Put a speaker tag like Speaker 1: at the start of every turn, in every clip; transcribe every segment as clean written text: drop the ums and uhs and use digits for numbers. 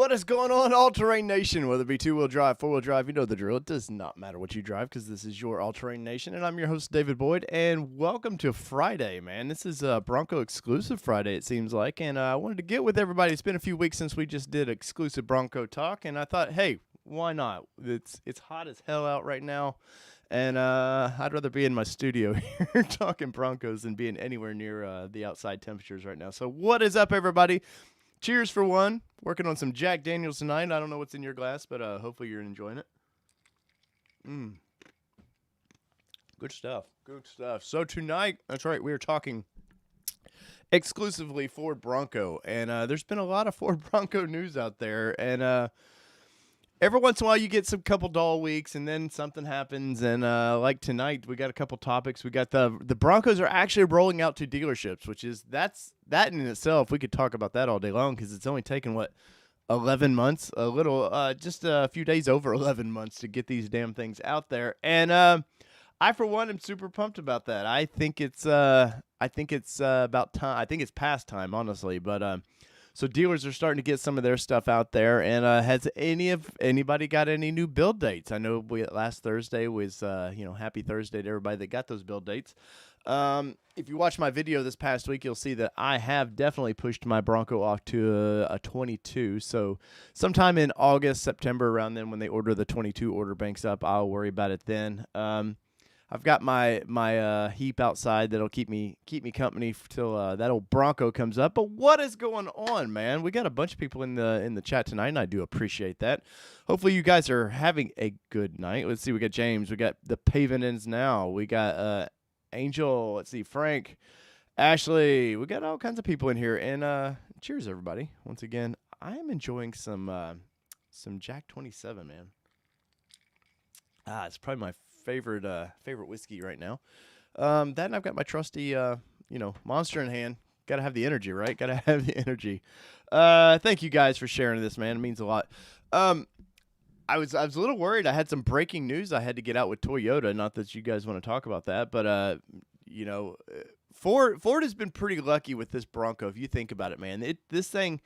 Speaker 1: What is going on, All-Terrain Nation? Whether it be two-wheel drive, four-wheel drive, you know the drill. It does not matter what you drive because this is your All-Terrain Nation, and I'm your host, David Boyd, and welcome to Friday, man. This is a Bronco exclusive Friday, it seems like, and I wanted to get with everybody. It's been a few weeks since we just did exclusive Bronco talk, and I thought, hey, why not? It's hot as hell out right now, and I'd rather be in my studio here talking Broncos than being anywhere near the outside temperatures right now. So what is up, everybody? Cheers for one. Working on some Jack Daniels tonight. I don't know what's in your glass, but hopefully you're enjoying it. Good stuff. Good stuff. So tonight, that's right, we are talking exclusively Ford Bronco. And there's been a lot of Ford Bronco news out there. And every once in a while you get some couple dull weeks and then something happens. And like tonight, we got a couple topics. We got the Broncos are actually rolling out to dealerships, which is that in itself. We could talk about that all day long because it's only taken, 11 months, just a few days over 11 months to get these damn things out there. And I, for one, am super pumped about that. I think it's about time. I think it's past time, honestly. But so dealers are starting to get some of their stuff out there. And has anybody got any new build dates? I know last Thursday was happy Thursday to everybody that got those build dates. If you watch my video this past week, you'll see that I have definitely pushed my Bronco off to a 22. So sometime in August, September, around then, when they order the 22 order banks up, I'll worry about it then. I've got my heap outside that'll keep me company till that old Bronco comes up. But what is going on, man? We got a bunch of people in the chat tonight, and I do appreciate that. Hopefully you guys are having a good night. Let's see. We got James. We got the Paving Ends now. We got Angel. Let's see. Frank. Ashley. We got all kinds of people in here. And cheers, everybody. Once again, I am enjoying some Jack 27, man. It's probably my favorite whiskey right now. That, and I've got my trusty Monster in hand. Gotta have the energy, right? Gotta have the energy. Thank you guys for sharing this, man. It means a lot. I was a little worried. I had some breaking news I had to get out with Toyota. Not that you guys want to talk about that, but Ford has been pretty lucky with this Bronco. If you think about it, man, this thing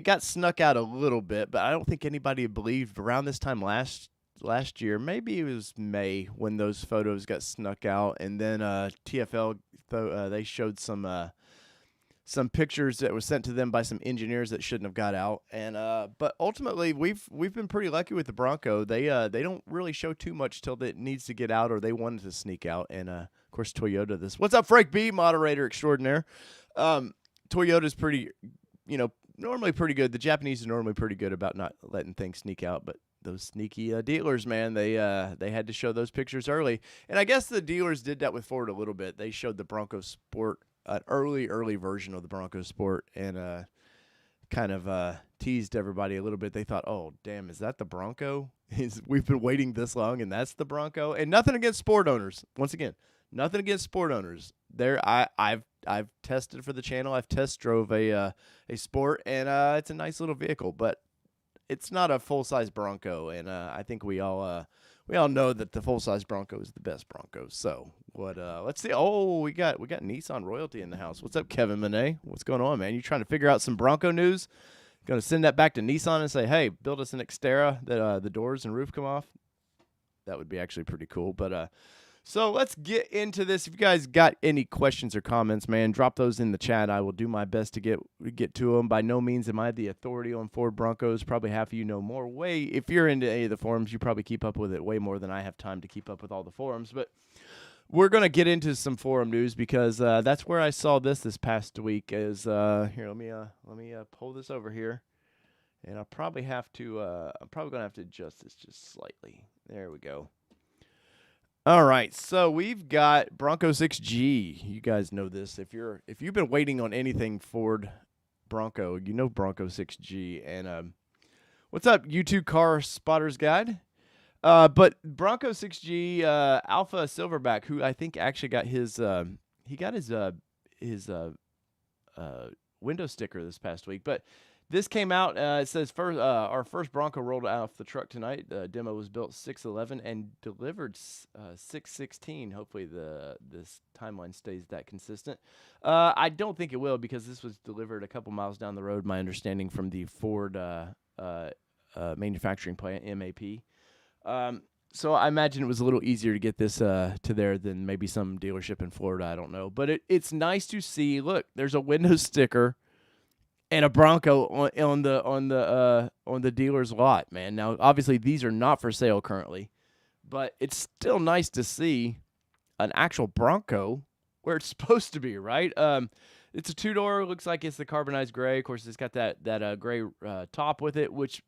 Speaker 1: got snuck out a little bit, but I don't think anybody believed around this time last year, maybe it was May, when those photos got snuck out, and then TFL they showed some pictures that were sent to them by some engineers that shouldn't have got out, and but ultimately we've been pretty lucky with the Bronco. They don't really show too much till it needs to get out or they wanted to sneak out, and of course Toyota. What's up, Frank B, moderator extraordinaire? Toyota's pretty, normally pretty good. The Japanese are normally pretty good about not letting things sneak out, but those sneaky dealers, man, they had to show those pictures early. And I guess the dealers did that with Ford a little bit. They showed the Bronco Sport, an early version of the Bronco Sport, and kind of teased everybody a little bit. They thought, oh, damn, is that the Bronco? We've been waiting this long, and that's the Bronco? And nothing against Sport owners. Once again, nothing against Sport owners. I've tested for the channel. I've test drove a Sport, and it's a nice little vehicle, but it's not a full-size Bronco, and I think we all know that the full-size Bronco is the best Bronco. So let's see. Oh, we got Nissan royalty in the house. What's up, Kevin Monet? What's going on, man? You trying to figure out some Bronco news? Going to send that back to Nissan and say, hey, build us an Xterra that the doors and roof come off? That would be actually pretty cool. But so let's get into this. If you guys got any questions or comments, man, drop those in the chat. I will do my best to get to them. By no means am I the authority on Ford Broncos. Probably half of you know more. If you're into any of the forums, you probably keep up with it way more than I have time to keep up with all the forums. But we're going to get into some forum news because that's where I saw this past week. Here, let me pull this over here. And I'm probably going to have to adjust this just slightly. There we go. All right, so we've got Bronco 6G. You guys know this. If you've been waiting on anything Ford Bronco, you know Bronco 6G. And what's up, YouTube Car Spotters Guide? But Bronco 6G Alpha Silverback, who I think actually got his window sticker this past week, but. This came out, it says, our first Bronco rolled off the truck tonight. The demo was built 6/11 and delivered 6/16. Hopefully this timeline stays that consistent. I don't think it will because this was delivered a couple miles down the road, my understanding from the Ford manufacturing plant, MAP. So I imagine it was a little easier to get this to there than maybe some dealership in Florida. I don't know, but it's nice to see. Look, there's a window sticker and a Bronco on the dealer's lot, man. Now, obviously, these are not for sale currently, but it's still nice to see an actual Bronco where it's supposed to be, right? It's a two-door. Looks like it's the carbonized gray. Of course, it's got that gray top with it, which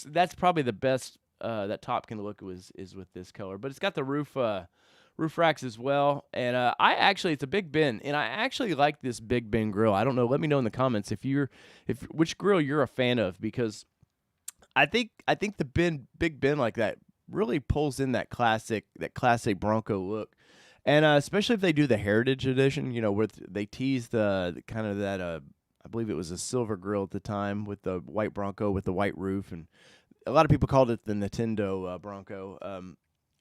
Speaker 1: that's probably the best that top can look is with this color. But it's got the roof racks as well. And it's a Big Ben, and I actually like this Big Ben grill. I don't know. Let me know in the comments if which grill you're a fan of, because I think the Big Ben like that really pulls in that classic Bronco look. And especially if they do the Heritage Edition, where they tease the kind of that, I believe it was a silver grill at the time with the white Bronco with the white roof, and a lot of people called it the Nintendo Bronco.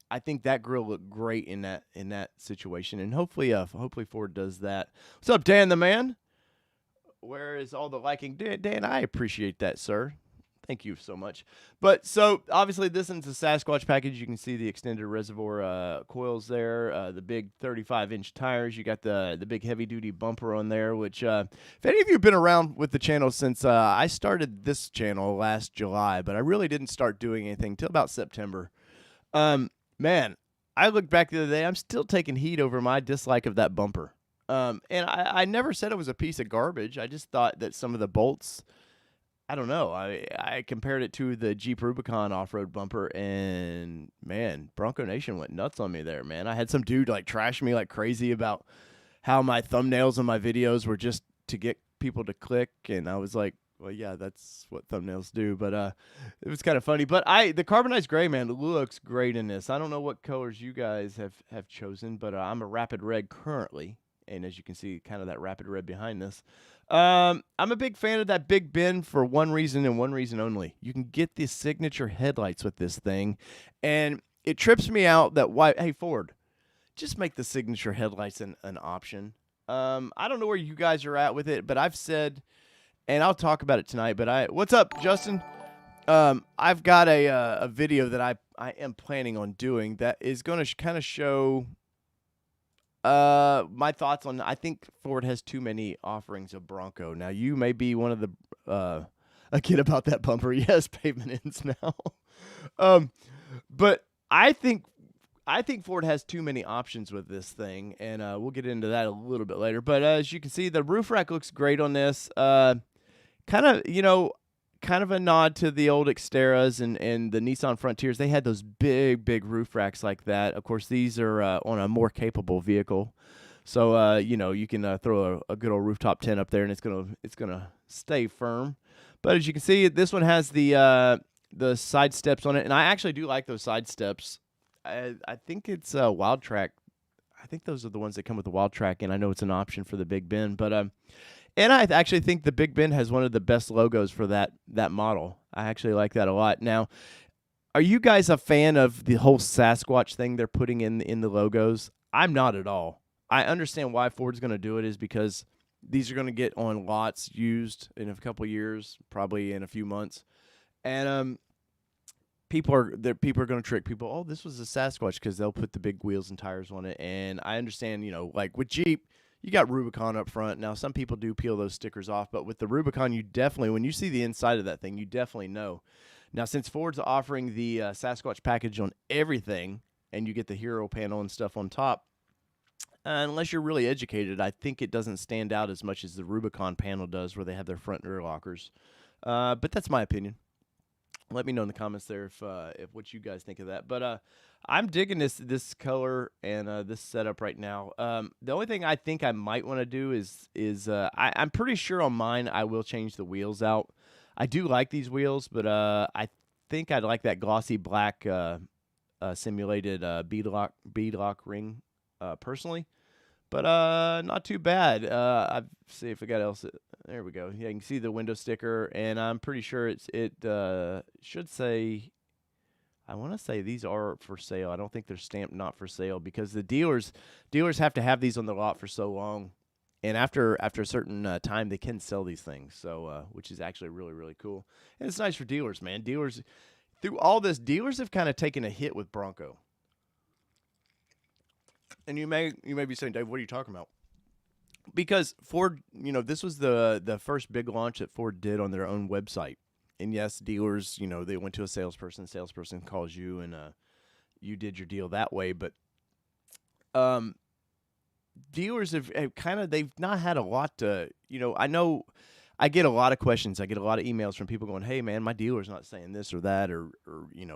Speaker 1: I think that grill looked great in that situation, and hopefully Ford does that. What's up, Dan the man? Where is all the liking? Dan, I appreciate that, sir. Thank you so much. But so obviously this is a Sasquatch package. You can see the extended reservoir coils there, the big 35-inch tires. You got the big heavy-duty bumper on there, which if any of you have been around with the channel since I started this channel last July, but I really didn't start doing anything till about September. Man, I looked back the other day. I'm still taking heat over my dislike of that bumper. And I never said it was a piece of garbage. I just thought that some of the bolts, I don't know. I compared it to the Jeep Rubicon off-road bumper, and man, Bronco Nation went nuts on me there, man. I had some dude trash me like crazy about how my thumbnails on my videos were just to get people to click, and I was like, well, yeah, that's what thumbnails do. But it was kind of funny. But the carbonized gray, man, looks great in this. I don't know what colors you guys have chosen, but I'm a rapid red currently, and as you can see, kind of that rapid red behind this. I'm a big fan of that Big Ben for one reason and one reason only. You can get the signature headlights with this thing, and it trips me out that hey, Ford, just make the signature headlights an option. I don't know where you guys are at with it, but I've said, and I'll talk about it tonight, but what's up, Justin? I've got a video that I am planning on doing that is going to kind of show my thoughts on. I think Ford has too many offerings of Bronco. Now, you may be one of the a kid about that bumper. Yes, pavement ends now. But I think Ford has too many options with this thing, and we'll get into that a little bit later. But as you can see, the roof rack looks great on this. Kind of a nod to the old Xteras and the Nissan Frontiers. They had those big roof racks like that. Of course, these are on a more capable vehicle, so you can throw a good old rooftop tent up there, and it's gonna stay firm. But as you can see, this one has the side steps on it, and I actually do like those side steps. I think it's Wild Track. I think those are the ones that come with the Wild Track, and I know it's an option for the Big Ben, but and I actually think the Big Ben has one of the best logos for that model. I actually like that a lot. Now, are you guys a fan of the whole Sasquatch thing they're putting in the logos? I'm not at all. I understand why Ford's going to do it is because these are going to get on lots used in a couple years, probably in a few months, and people are going to trick people. Oh, this was a Sasquatch because they'll put the big wheels and tires on it. And I understand, like with Jeep, you got Rubicon up front. Now, some people do peel those stickers off, but with the Rubicon, you definitely, when you see the inside of that thing, you definitely know. Now, since Ford's offering the Sasquatch package on everything, and you get the hero panel and stuff on top, unless you're really educated, I think it doesn't stand out as much as the Rubicon panel does, where they have their front rear lockers. But that's my opinion. Let me know in the comments there if what you guys think of that. But I'm digging this color and this setup right now. The only thing I think I might want to do is I'm pretty sure on mine I will change the wheels out. I do like these wheels, but I think I'd like that glossy black simulated beadlock ring personally. But not too bad. I'll see if I got else. There we go. Yeah, you can see the window sticker, and I'm pretty sure it should say. I want to say these are for sale. I don't think they're stamped not for sale because the dealers have to have these on the lot for so long, And after a certain time, they can sell these things. So which is actually really really cool, and it's nice for dealers, man. Dealers through all this, dealers have kind of taken a hit with Bronco. And you may be saying, Dave, what are you talking about? Because Ford, this was the first big launch that Ford did on their own website. And yes, dealers, they went to a salesperson calls you, and you did your deal that way. But um, dealers have kind of, they've not had a lot to, I know I get a lot of questions. I get a lot of emails from people going, "Hey, man, my dealer's not saying this or that, or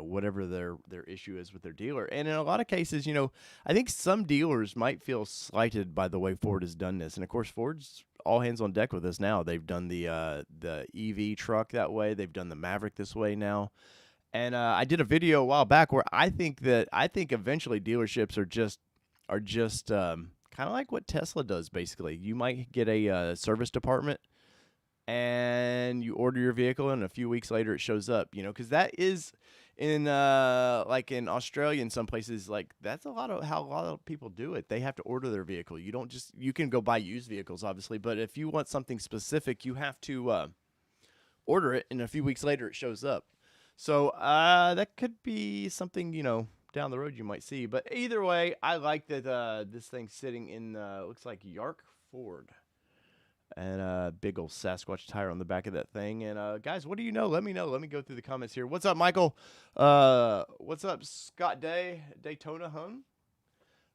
Speaker 1: whatever their issue is with their dealer." And in a lot of cases, I think some dealers might feel slighted by the way Ford has done this. And of course, Ford's all hands on deck with this now. They've done the EV truck that way. They've done the Maverick this way now. And I did a video a while back where I think eventually dealerships are just kind of like what Tesla does. Basically, you might get a service department, and you order your vehicle, and a few weeks later it shows up. Because that is in like in Australia and some places, like that's a lot of how a lot of people do it. They have to order their vehicle. You can go buy used vehicles, obviously, but if you want something specific, you have to order it, and a few weeks later it shows up. So that could be something down the road you might see. But either way, I like that this thing's sitting in looks like Yark Ford, and a big old Sasquatch tire on the back of that thing. And guys, what do you know? Let me know. Let me go through the comments here. What's up, Michael? What's up, Scott Day, Daytona, home?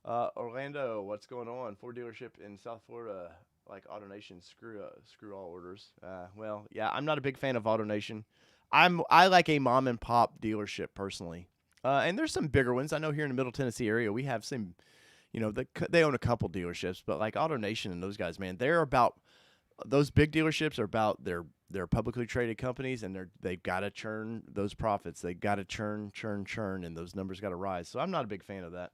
Speaker 1: Orlando, what's going on? Ford dealership in South Florida, like AutoNation. Screw all orders. Well, yeah, I'm not a big fan of AutoNation. I like a mom and pop dealership personally. And there's some bigger ones. I know here in the Middle Tennessee area, we have some, they own a couple dealerships, but like AutoNation and those guys, man, those big dealerships are about their publicly traded companies, and they've got to churn those profits. They got to churn, and those numbers got to rise. So I'm not a big fan of that.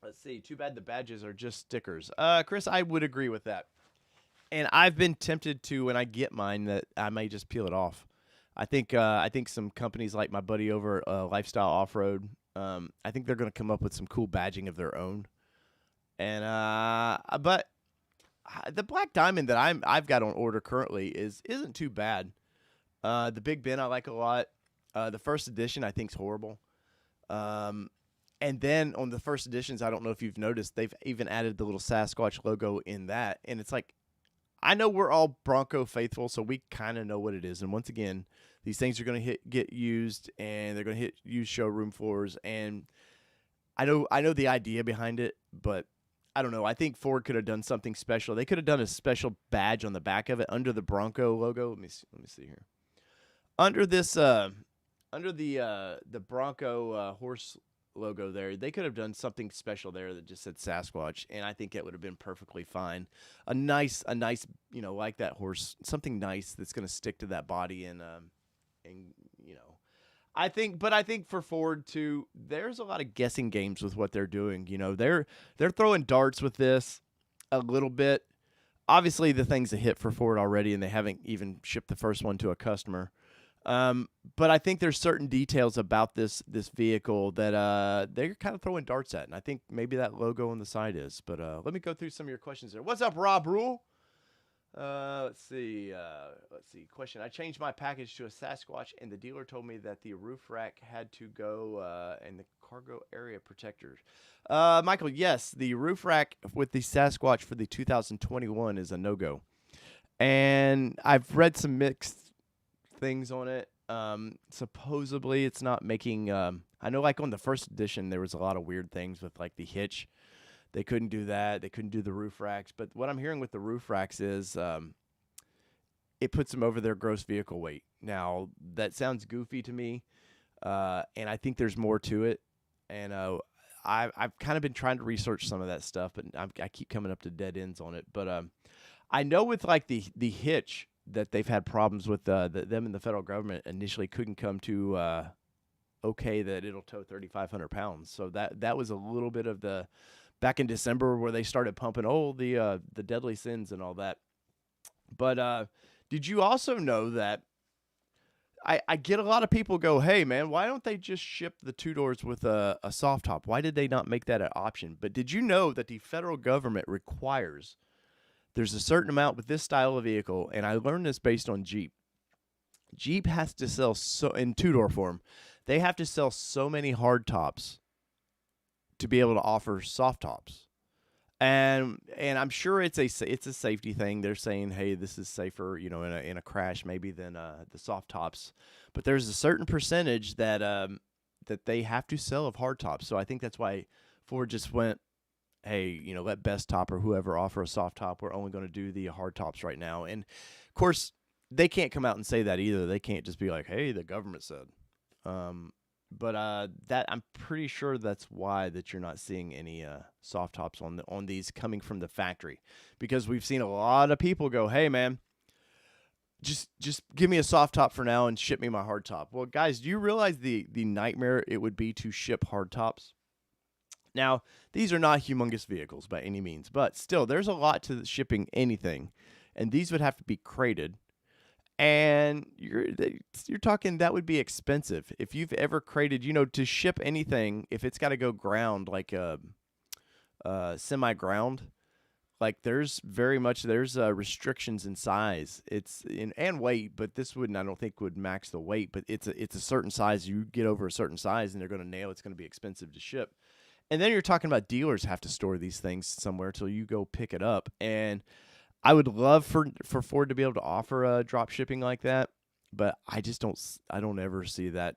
Speaker 1: Let's see. Too bad the badges are just stickers. Chris, I would agree with that. And I've been tempted to, when I get mine, that I may just peel it off. I think some companies like my buddy over at Lifestyle Off-Road, I think they're going to come up with some cool badging of their own. And but the Black Diamond that I've got on order currently isn't too bad. The Big Ben I like a lot. The first edition I think's horrible. And then on the first editions, I don't know if you've noticed, they've even added the little Sasquatch logo in that, and it's like, I know we're all Bronco faithful, so we kind of know what it is. And once again, these things are going to get used, and they're going to hit used showroom floors. And I know the idea behind it, but I don't know. I think Ford could have done something special. They could have done a special badge on the back of it under the Bronco logo. Let me see here. Under this, under the Bronco horse logo there, they could have done something special there that just said Sasquatch, and I think it would have been perfectly fine. A nice, like that horse, something nice that's going to stick to that body, and I think for Ford too, there's a lot of guessing games with what they're doing. They're throwing darts with this a little bit. Obviously, the thing's a hit for Ford already, and they haven't even shipped the first one to a customer. But I think there's certain details about this vehicle that they're kind of throwing darts at, and I think maybe that logo on the side is. But let me go through some of your questions there. What's up, Rob Rule? Let's see. Question. I changed my package to a Sasquatch, and the dealer told me that the roof rack had to go and the cargo area protectors. Michael, yes, the roof rack with the Sasquatch for the 2021 is a no-go. And I've read some mixed things on it. Supposedly it's not making I know like on the first edition there was a lot of weird things with like the hitch. They couldn't do that. They couldn't do the roof racks. But what I'm hearing with the roof racks is it puts them over their gross vehicle weight. Now, that sounds goofy to me, and I think there's more to it. And I've kind of been trying to research some of that stuff, but I keep coming up to dead ends on it. But I know with like the hitch that they've had problems with, them and the federal government initially couldn't come to okay that it'll tow 3,500 pounds. So that was a little bit of the back in December where they started pumping the deadly sins and all that. But did you also know that I get a lot of people go, hey man, why don't they just ship the two doors with a soft top? Why did they not make that an option? But did you know that the federal government requires there's a certain amount with this style of vehicle, and I learned this based on Jeep. Jeep has to sell so in two door form, they have to sell so many hard tops to be able to offer soft tops. And I'm sure it's a safety thing. They're saying, hey, this is safer, in a crash maybe than the soft tops. But there's a certain percentage that they have to sell of hard tops. So I think that's why Ford just went, hey, let Best Top or whoever offer a soft top. We're only going to do the hard tops right now. And of course, they can't come out and say that either. They can't just be like, hey, the government said. But that I'm pretty sure that's why that you're not seeing any soft tops on these coming from the factory, because we've seen a lot of people go, hey man, just give me a soft top for now and ship me my hard top. Well, guys, do you realize the nightmare it would be to ship hard tops? Now, these are not humongous vehicles by any means, but still, there's a lot to shipping anything, and these would have to be crated. And you're talking that would be expensive if you've ever crated, to ship anything. If it's got to go ground, like semi ground, like there's restrictions in size. It's in and weight, but this wouldn't, I don't think, would max the weight. But it's a certain size. You get over a certain size, and they're going to nail. It's going to be expensive to ship. And then you're talking about dealers have to store these things somewhere till you go pick it up. And I would love for Ford to be able to offer a drop shipping like that, but I just don't. I don't ever see that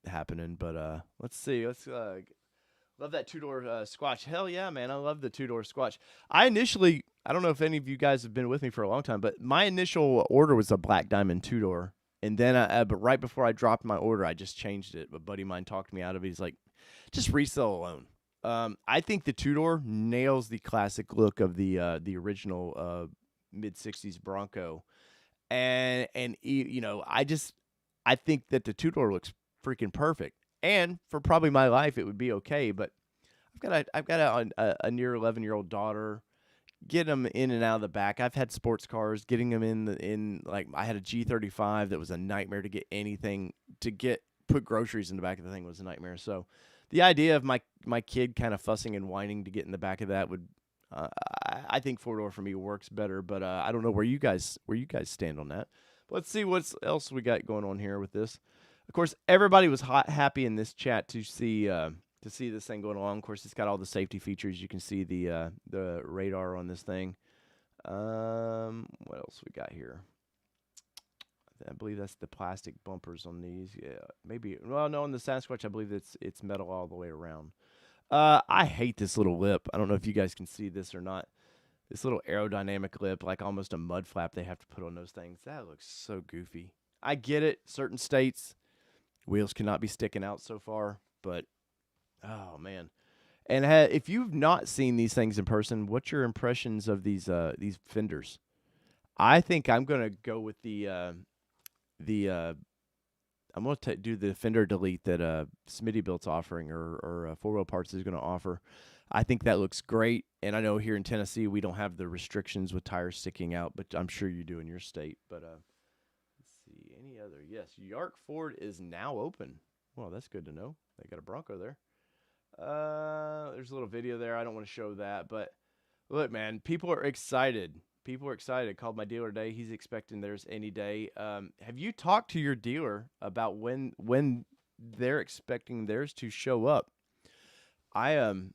Speaker 1: happening. But let's see. Let's love that two door Squatch. Hell yeah, man! I love the two door Squatch. I don't know if any of you guys have been with me for a long time, but my initial order was a Black Diamond two door, and then but right before I dropped my order, I just changed it. A buddy of mine talked me out of it. He's like, just resell alone. I think the two door nails the classic look of the original mid '60s Bronco, and I think that the two door looks freaking perfect. And for probably my life, it would be okay. But I've got a near 11-year-old daughter. Get them in and out of the back. I've had sports cars. Getting them in like I had a G35 that was a nightmare to get anything put groceries in the back of the thing was a nightmare. So the idea of my kid kind of fussing and whining to get in the back of that would, I think four door for me works better. But I don't know where you guys stand on that. But let's see what else we got going on here with this. Of course, everybody was happy in this chat to see this thing going along. Of course, it's got all the safety features. You can see the radar on this thing. What else we got here? I believe that's the plastic bumpers on these. Yeah, maybe. Well, no, on the Sasquatch, I believe it's metal all the way around. I hate this little lip. I don't know if you guys can see this or not. This little aerodynamic lip, like almost a mud flap they have to put on those things. That looks so goofy. I get it. Certain states, wheels cannot be sticking out so far, but oh man. And if you've not seen these things in person, what's your impressions of these fenders? I think I'm gonna go with I'm going to do the fender delete that Smittybilt's offering or Four Wheel Parts is going to offer. I think that looks great, and I know here in Tennessee we don't have the restrictions with tires sticking out, but I'm sure you do in your state. But let's see, any other? Yes, Yark Ford is now open. Well, that's good to know. They got a Bronco there. There's a little video there. I don't want to show that, but look, man, people are excited. People are excited. Called my dealer today. He's expecting theirs any day. Have you talked to your dealer about when they're expecting theirs to show up? I'm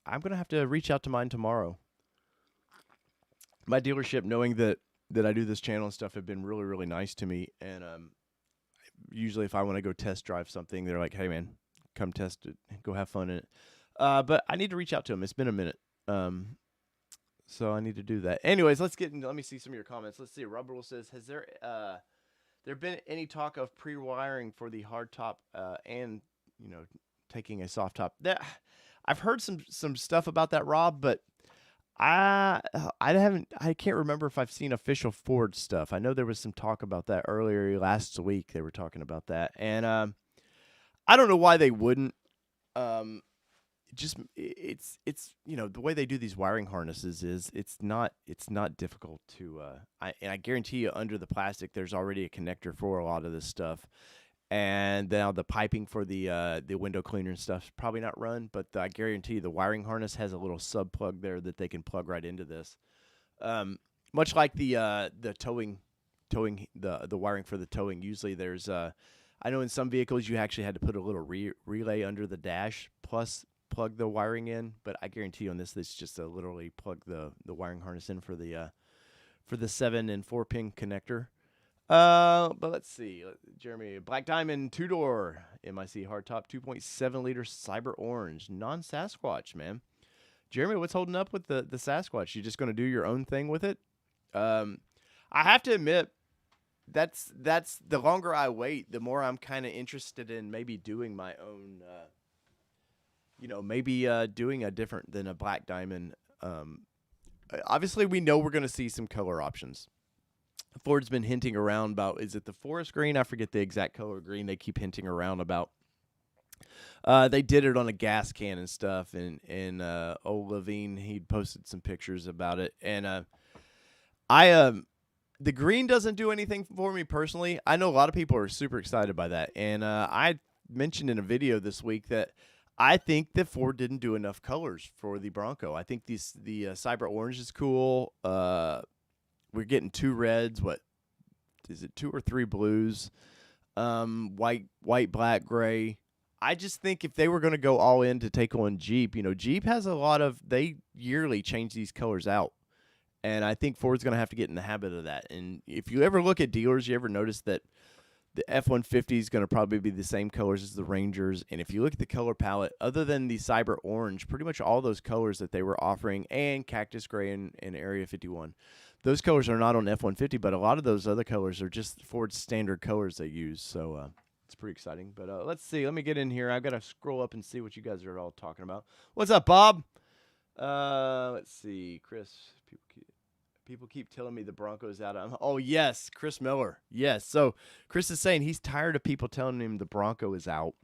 Speaker 1: gonna have to reach out to mine tomorrow. My dealership, knowing that I do this channel and stuff, have been really, really nice to me. And usually, if I want to go test drive something, they're like, "Hey, man, come test it. Go have fun in it." But I need to reach out to them. It's been a minute. So I need to do that. Anyways, let me see some of your comments. Let's see. Rubberl says, has there been any talk of pre-wiring for the hard top and taking a soft top? I've heard some stuff about that, Rob, but I can't remember if I've seen official Ford stuff. I know there was some talk about that earlier last week. They were talking about that, and I don't know why they wouldn't. the way they do these wiring harnesses is it's not difficult to I guarantee you under the plastic there's already a connector for a lot of this stuff. And now the piping for the window cleaner and stuff is probably not run, but I guarantee you the wiring harness has a little sub plug there that they can plug right into this. Much like the towing the wiring for the towing. Usually there's I know in some vehicles you actually had to put a little relay under the dash plus plug the wiring in, but I guarantee you on this it's just literally plug the wiring harness in for the 7 and 4 pin connector. But let's see. Jeremy, Black Diamond 2-door MIC hardtop 2.7 liter Cyber Orange non-Sasquatch, man. Jeremy, what's holding up with the Sasquatch? You just going to do your own thing with it? I have to admit, that's the longer I wait, the more I'm kind of interested in maybe doing my own. Maybe doing a different than a Black Diamond. Obviously, we know we're going to see some color options. Ford's been hinting around about, is it the forest green? I forget the exact color green they keep hinting around about. They did it on a gas can and stuff, and old Levine, he'd posted some pictures about it. And the green doesn't do anything for me personally. I know a lot of people are super excited by that. And I mentioned in a video this week that I think that Ford didn't do enough colors for the Bronco. I think the Cyber Orange is cool. We're getting 2 reds. What is it? 2 or 3 blues. White, black, gray. I just think if they were going to go all in to take on Jeep, Jeep has they yearly change these colors out. And I think Ford's going to have to get in the habit of that. And if you ever look at dealers, you ever notice that the F-150 is going to probably be the same colors as the Rangers. And if you look at the color palette, other than the Cyber Orange, pretty much all those colors that they were offering, and Cactus Gray and Area 51, those colors are not on F-150, but a lot of those other colors are just Ford's standard colors they use. So it's pretty exciting. But let's see. Let me get in here. I've got to scroll up and see what you guys are all talking about. What's up, Bob? Let's see. Chris, people keep telling me the Bronco's out. Oh, yes, Chris Miller. Yes. So Chris is saying he's tired of people telling him the Bronco is out.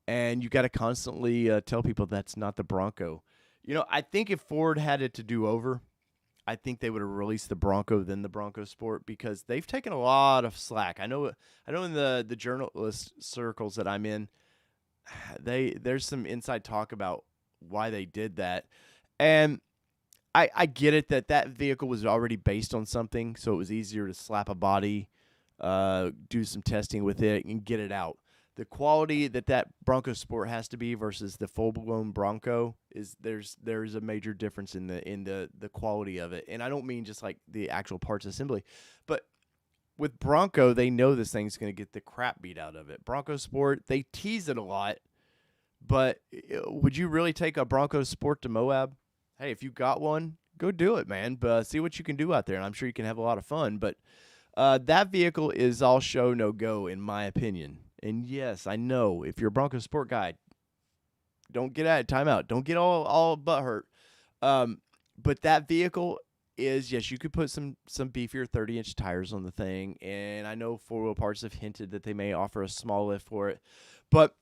Speaker 1: And you got to constantly tell people that's not the Bronco. I think if Ford had it to do over, I think they would have released the Bronco then the Bronco Sport, because they've taken a lot of slack. I know in the journalist circles that I'm in, there's some inside talk about why they did that. And I get it that vehicle was already based on something, so it was easier to slap a body, do some testing with it, and get it out. The quality that Bronco Sport has to be versus the full-blown Bronco there's a major difference in the quality of it. And I don't mean just like the actual parts assembly, but with Bronco, they know this thing's going to get the crap beat out of it. Bronco Sport, they tease it a lot, but would you really take a Bronco Sport to Moab? Hey, if you got one, go do it, man. But see what you can do out there, and I'm sure you can have a lot of fun. But that vehicle is all show, no go, in my opinion. And yes, I know if you're a Bronco Sport guy, don't get at it. Time out. Don't get all butthurt. But that vehicle is, yes, you could put some beefier 30-inch tires on the thing. And I know 4 Wheel Parts have hinted that they may offer a small lift for it. But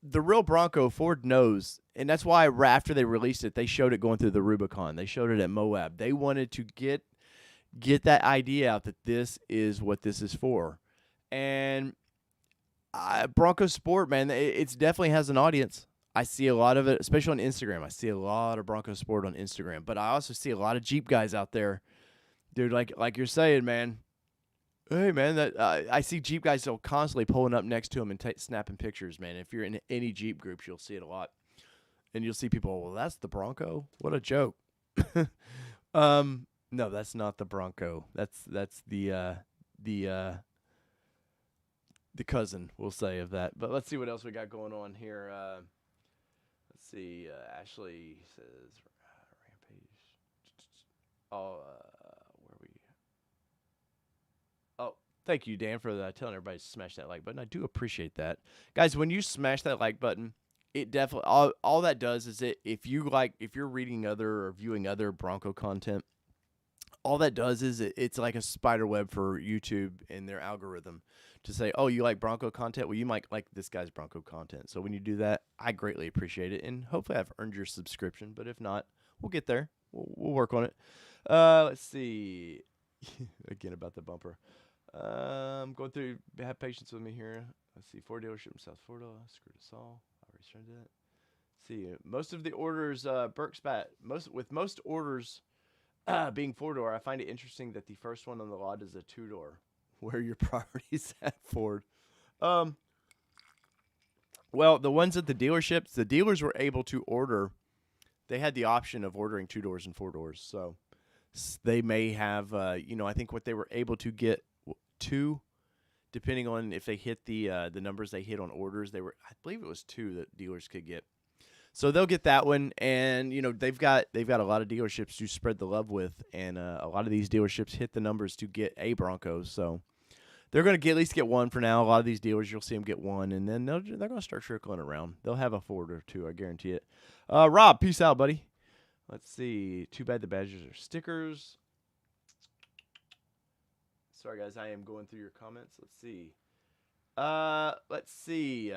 Speaker 1: the real Bronco, Ford knows, and that's why after they released it, they showed it going through the Rubicon. They showed it at Moab. They wanted to get that idea out that this is what this is for. And Bronco Sport, man, it definitely has an audience. I see a lot of it, especially on Instagram. I see a lot of Bronco Sport on Instagram, but I also see a lot of Jeep guys out there, dude. Like you're saying, man. Hey, man, that I see Jeep guys still constantly pulling up next to him and snapping pictures, man. If you're in any Jeep groups, you'll see it a lot, and you'll see people. Well, that's the Bronco. What a joke. No, that's not the Bronco. That's the cousin, we'll say, of that. But let's see what else we got going on here. Let's see. Ashley says Rampage. Oh, where are we? Oh, thank you, Dan, for telling everybody to smash that like button. I do appreciate that, guys. When you smash that like button, it definitely all that does is if you're reading other or viewing other Bronco content all that does is it's like a spider web for YouTube and their algorithm to say, oh, you like Bronco content? Well, you might like this guy's Bronco content. So when you do that, I greatly appreciate it. And hopefully I've earned your subscription. But if not, we'll get there. We'll work on it. Let's see. Again, about the bumper. Going through, have patience with me here. Let's see. Ford dealership in South Florida. Screwed us all. I already started that. See, most of the orders, Burke Spat, most orders being 4-door, I find it interesting that the first one on the lot is a 2-door. Where are your priorities at, Ford? Well, the ones at the dealerships, the dealers were able to order. They had the option of ordering 2-doors and 4-doors. So they may have, I think what they were able to get 2, depending on if they hit the numbers they hit on orders. I believe it was 2 that dealers could get. So they'll get that one, and they've got a lot of dealerships to spread the love with, and a lot of these dealerships hit the numbers to get a Bronco. So they're going to at least get one for now. A lot of these dealers, you'll see them get one, and then they're going to start trickling around. They'll have a Ford or 2, I guarantee it. Rob, peace out, buddy. Let's see. Too bad the badges are stickers. Sorry, guys. I am going through your comments. Let's see.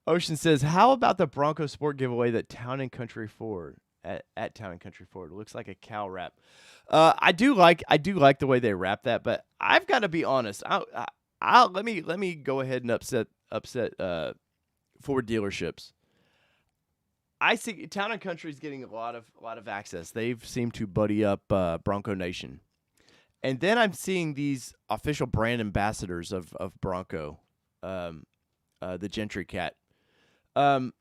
Speaker 1: Ocean says, how about the Bronco Sport giveaway that Town & Country Ford at Town & Country Ford? It looks like a cow wrap. I do like the way they wrap that, but I've got to be honest. Let me go ahead and upset Ford dealerships. I see Town & Country is getting a lot of access. They've seemed to buddy up Bronco Nation. And then I'm seeing these official brand ambassadors of Bronco, the Gentry Cat. I'm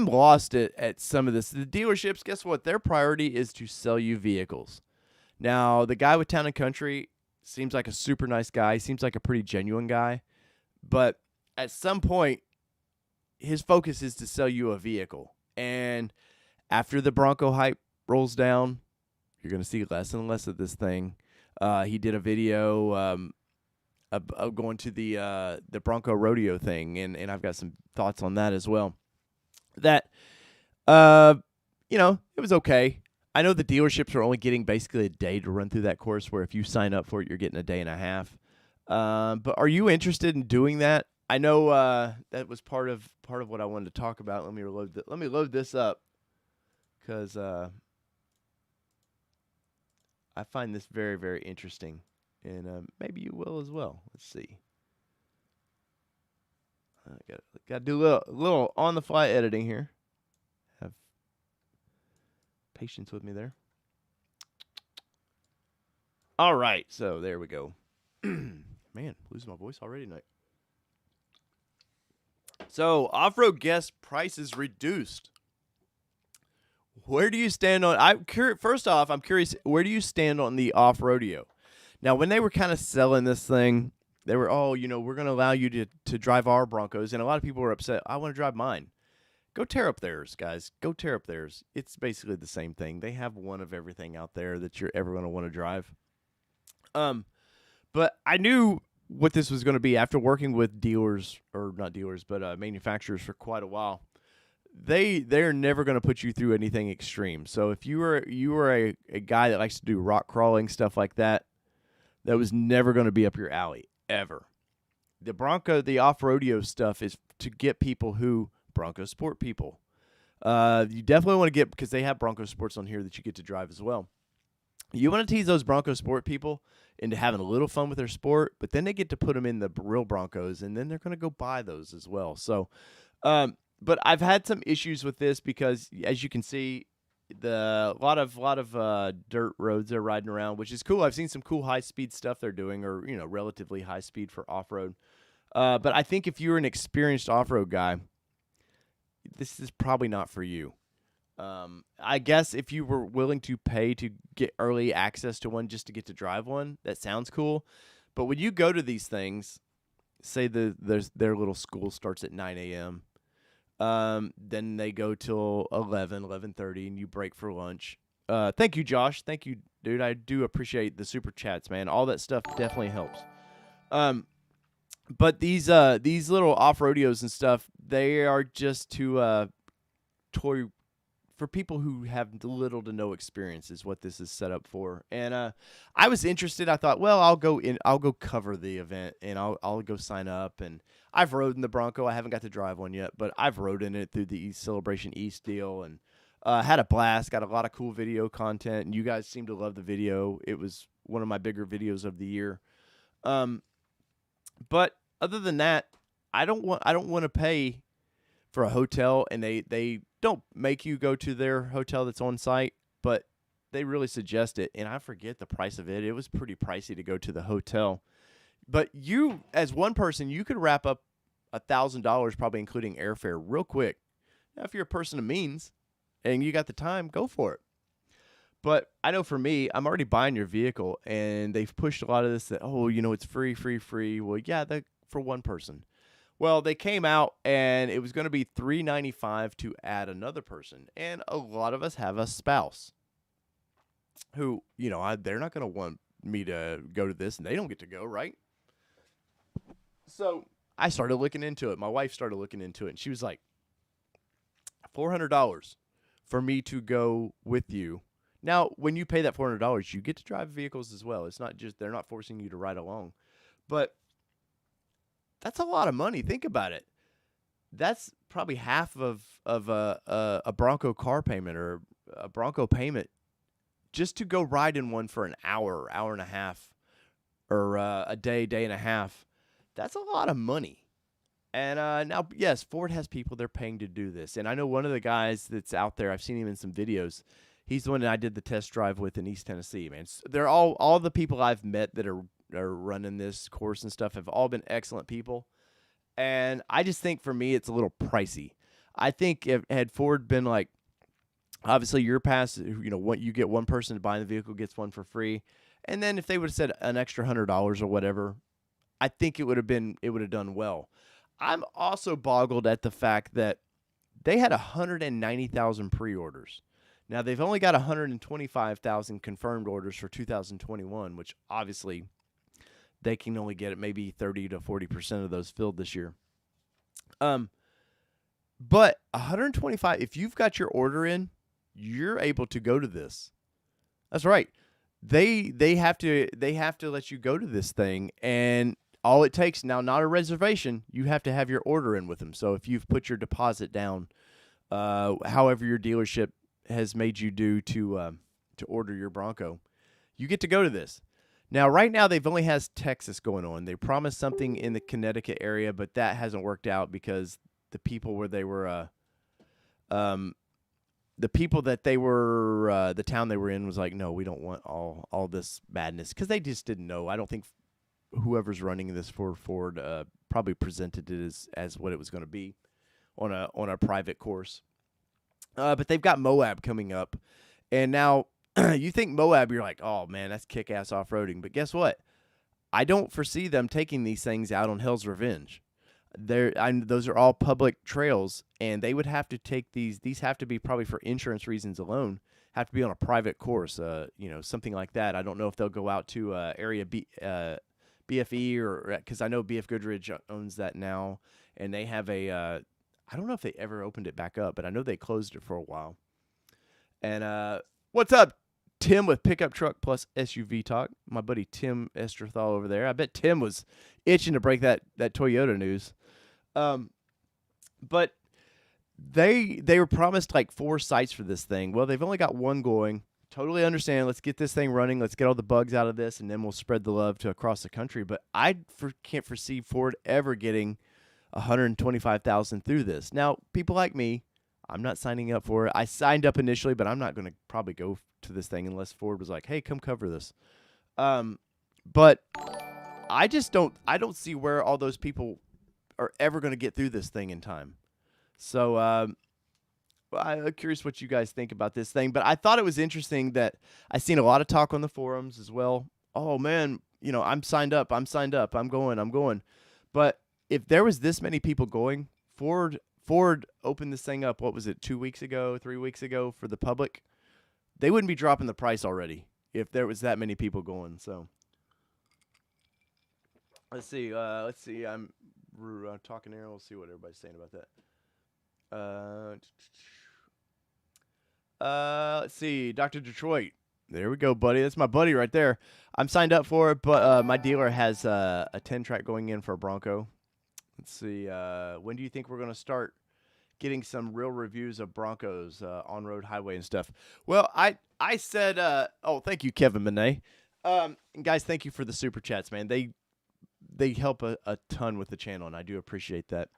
Speaker 1: lost at some of this. The dealerships, guess what? Their priority is to sell you vehicles. Now, the guy with Town & Country seems like a super nice guy. Seems like a pretty genuine guy. But at some point, his focus is to sell you a vehicle. And after the Bronco hype rolls down, you're going to see less and less of this thing. He did a video of going to the Bronco rodeo thing, and I've got some thoughts on that as well. That, it was okay. I know the dealerships are only getting basically a day to run through that course, where if you sign up for it, you're getting a day and a half. But are you interested in doing that? I know that was part of what I wanted to talk about. Let me load this up, because I find this very, very interesting, and maybe you will as well. Let's see. I got to do a little on-the-fly editing here. Have patience with me there. All right, so there we go. Man, losing my voice already tonight. So, off-road guest prices reduced. Where do you stand on? First off, I'm curious. Where do you stand on the off-rodeo? Now, when they were kind of selling this thing, they were, we're going to allow you to drive our Broncos, and a lot of people were upset. I want to drive mine. Go tear up theirs, guys. Go tear up theirs. It's basically the same thing. They have one of everything out there that you're ever going to want to drive. But I knew what this was going to be after working with manufacturers for quite a while. They're never going to put you through anything extreme. So if you were a guy that likes to do rock crawling, stuff like that, that was never going to be up your alley, ever. The off-rodeo stuff is to get people Bronco Sport people. You definitely want to get, because they have Bronco Sports on here that you get to drive as well. You want to tease those Bronco Sport people into having a little fun with their sport, but then they get to put them in the real Broncos, and then they're going to go buy those as well. So, but I've had some issues with this because, as you can see, a lot of dirt roads they're riding around, which is cool. I've seen some cool high-speed stuff they're doing, or relatively high speed for off-road. But I think if you're an experienced off-road guy, this is probably not for you. I guess if you were willing to pay to get early access to one just to get to drive one, that sounds cool. But when you go to these things, say their little school starts at 9 a.m., then they go till 11:30, and you break for lunch. Thank you, Josh. Thank you, dude. I do appreciate the super chats, man. All that stuff definitely helps. But these little off-rodeos and stuff, they are just to toy for people who have little to no experience is what this is set up for. And I was interested. I thought, well, I'll go cover the event, and I'll go sign up. And I've rode in the Bronco. I haven't got to drive one yet, but I've rode in it through the Celebration East deal, and had a blast. Got a lot of cool video content, and you guys seem to love the video. It was one of my bigger videos of the year. But other than that, I don't want to pay for a hotel, and they don't make you go to their hotel that's on site, but they really suggest it. And I forget the price of it. It was pretty pricey to go to the hotel. But you, as one person, you could wrap up $1,000, probably including airfare, real quick. Now, if you're a person of means and you got the time, go for it. But I know for me, I'm already buying your vehicle, and they've pushed a lot of this that, oh, it's free, free, free. Well, yeah, for one person. Well, they came out, and it was going to be $395 to add another person. And a lot of us have a spouse who, they're not going to want me to go to this, and they don't get to go, right? So I started looking into it. My wife started looking into it, and she was like, $400 for me to go with you. Now, when you pay that $400, you get to drive vehicles as well. It's not just, they're not forcing you to ride along. But that's a lot of money. Think about it. That's probably half of a Bronco car payment or a Bronco payment just to go ride in one for an hour, hour and a half, or a day, day and a half. That's a lot of money. And now, yes, Ford has people they're paying to do this. And I know one of the guys that's out there, I've seen him in some videos. He's the one that I did the test drive with in East Tennessee, man. They're all the people I've met that are running this course and stuff have all been excellent people. And I just think for me, it's a little pricey. I think had Ford been like, obviously your pass, what you get one person to buy the vehicle gets one for free. And then if they would have said an extra $100 or whatever, I think it would have done well. I'm also boggled at the fact that they had 190,000 pre-orders. Now, they've only got 125,000 confirmed orders for 2021, which obviously they can only get maybe 30 to 40% of those filled this year. But 125, if you've got your order in, you're able to go to this. That's right. They have to let you go to this thing, and all it takes now, not a reservation, you have to have your order in with them. So if you've put your deposit down, however your dealership has made you do to order your Bronco, you get to go to this. Now, right now, they've only has Texas going on. They promised something in the Connecticut area, but that hasn't worked out because the people where they were, the town they were in was like, no, we don't want all this madness, because they just didn't know. I don't think whoever's running this for Ford probably presented it as what it was going to be on a private course. But they've got Moab coming up, and now you think Moab, you're like, oh man, that's kick-ass off-roading. But guess what? I don't foresee them taking these things out on Hell's Revenge. Those are all public trails, and they would have to take these. These have to be probably for insurance reasons alone. Have to be on a private course, something like that. I don't know if they'll go out to area BFE or because I know BF Goodrich owns that now, and they have a. I don't know if they ever opened it back up, but I know they closed it for a while. And what's up, Tim with Pickup Truck Plus SUV Talk? My buddy Tim Esterthal over there. I bet Tim was itching to break that Toyota news. But they were promised like 4 sites for this thing. Well, they've only got one going. Totally understand. Let's get this thing running. Let's get all the bugs out of this, and then we'll spread the love to across the country. But I can't foresee Ford ever getting 125,000 through this. Now, people like me, I'm not signing up for it. I signed up initially, but I'm not going to probably go to this thing unless Ford was like, hey, come cover this. But I don't see where all those people are ever going to get through this thing in time. So I'm curious what you guys think about this thing. But I thought it was interesting that I seen a lot of talk on the forums as well. Oh, man, I'm signed up. I'm going. But if there was this many people going, Ford opened this thing up, what was it, 2 weeks ago, 3 weeks ago for the public? They wouldn't be dropping the price already if there was that many people going. So let's see. I'm talking here. We'll see what everybody's saying about that. Let's see, Dr. Detroit. There we go, buddy. That's my buddy right there. I'm signed up for it, but my dealer has a 10 track going in for a Bronco. Let's see. When do you think we're going to start getting some real reviews of Broncos on road, highway, and stuff? Well, I said, oh, thank you, Kevin Monet. And guys, thank you for the super chats, man. They help a ton with the channel, and I do appreciate that.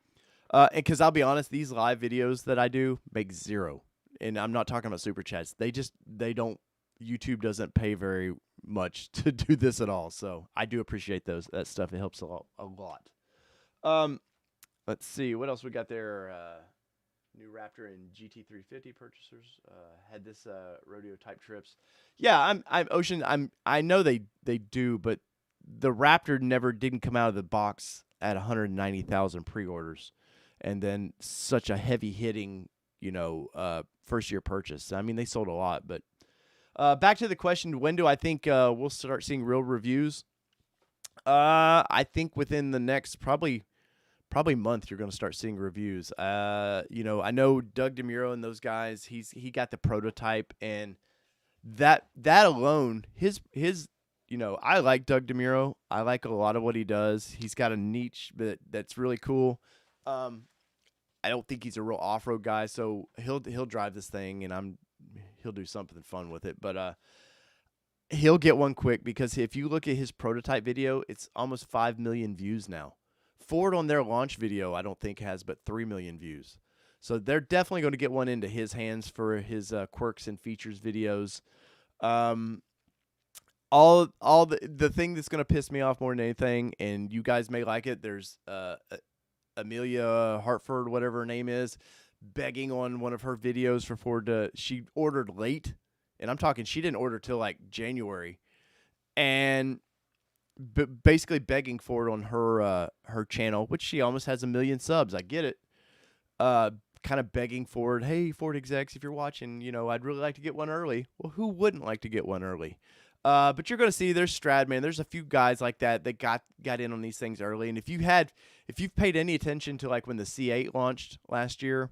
Speaker 1: And because I'll be honest, these live videos that I do make zero. And I'm not talking about super chats. They don't, YouTube doesn't pay very much to do this at all. So I do appreciate that stuff. It helps a lot. Let's see what else we got there. New Raptor and GT350 purchasers had this rodeo type trips. Yeah, I'm Ocean. I know they do, but the Raptor didn't come out of the box at 190,000 pre-orders, and then such a heavy hitting, first year purchase. I mean, they sold a lot, but back to the question, when do I think we'll start seeing real reviews? I think within the next probably month you're going to start seeing reviews. I know Doug DeMuro and those guys, he got the prototype, and that alone, his I like Doug DeMuro. I like a lot of what he does. He's got a niche that's really cool. I don't think he's a real off-road guy, so he'll drive this thing, and he'll do something fun with it. But he'll get one quick, because if you look at his prototype video, it's almost 5 million views now. Ford on their launch video, I don't think has but 3 million views. So they're definitely going to get one into his hands for his quirks and features videos. All the thing that's going to piss me off more than anything, and you guys may like it, there's Amelia Hartford, whatever her name is, begging on one of her videos for Ford she ordered late, and I'm talking she didn't order till like January, and basically begging Ford on her channel, which she almost has 1 million subs. I get it. Kind of begging Ford, hey, Ford execs, if you're watching, I'd really like to get one early. Well, who wouldn't like to get one early? But you're going to see there's Stradman. There's a few guys like that got in on these things early. And if you've paid any attention to like when the C8 launched last year,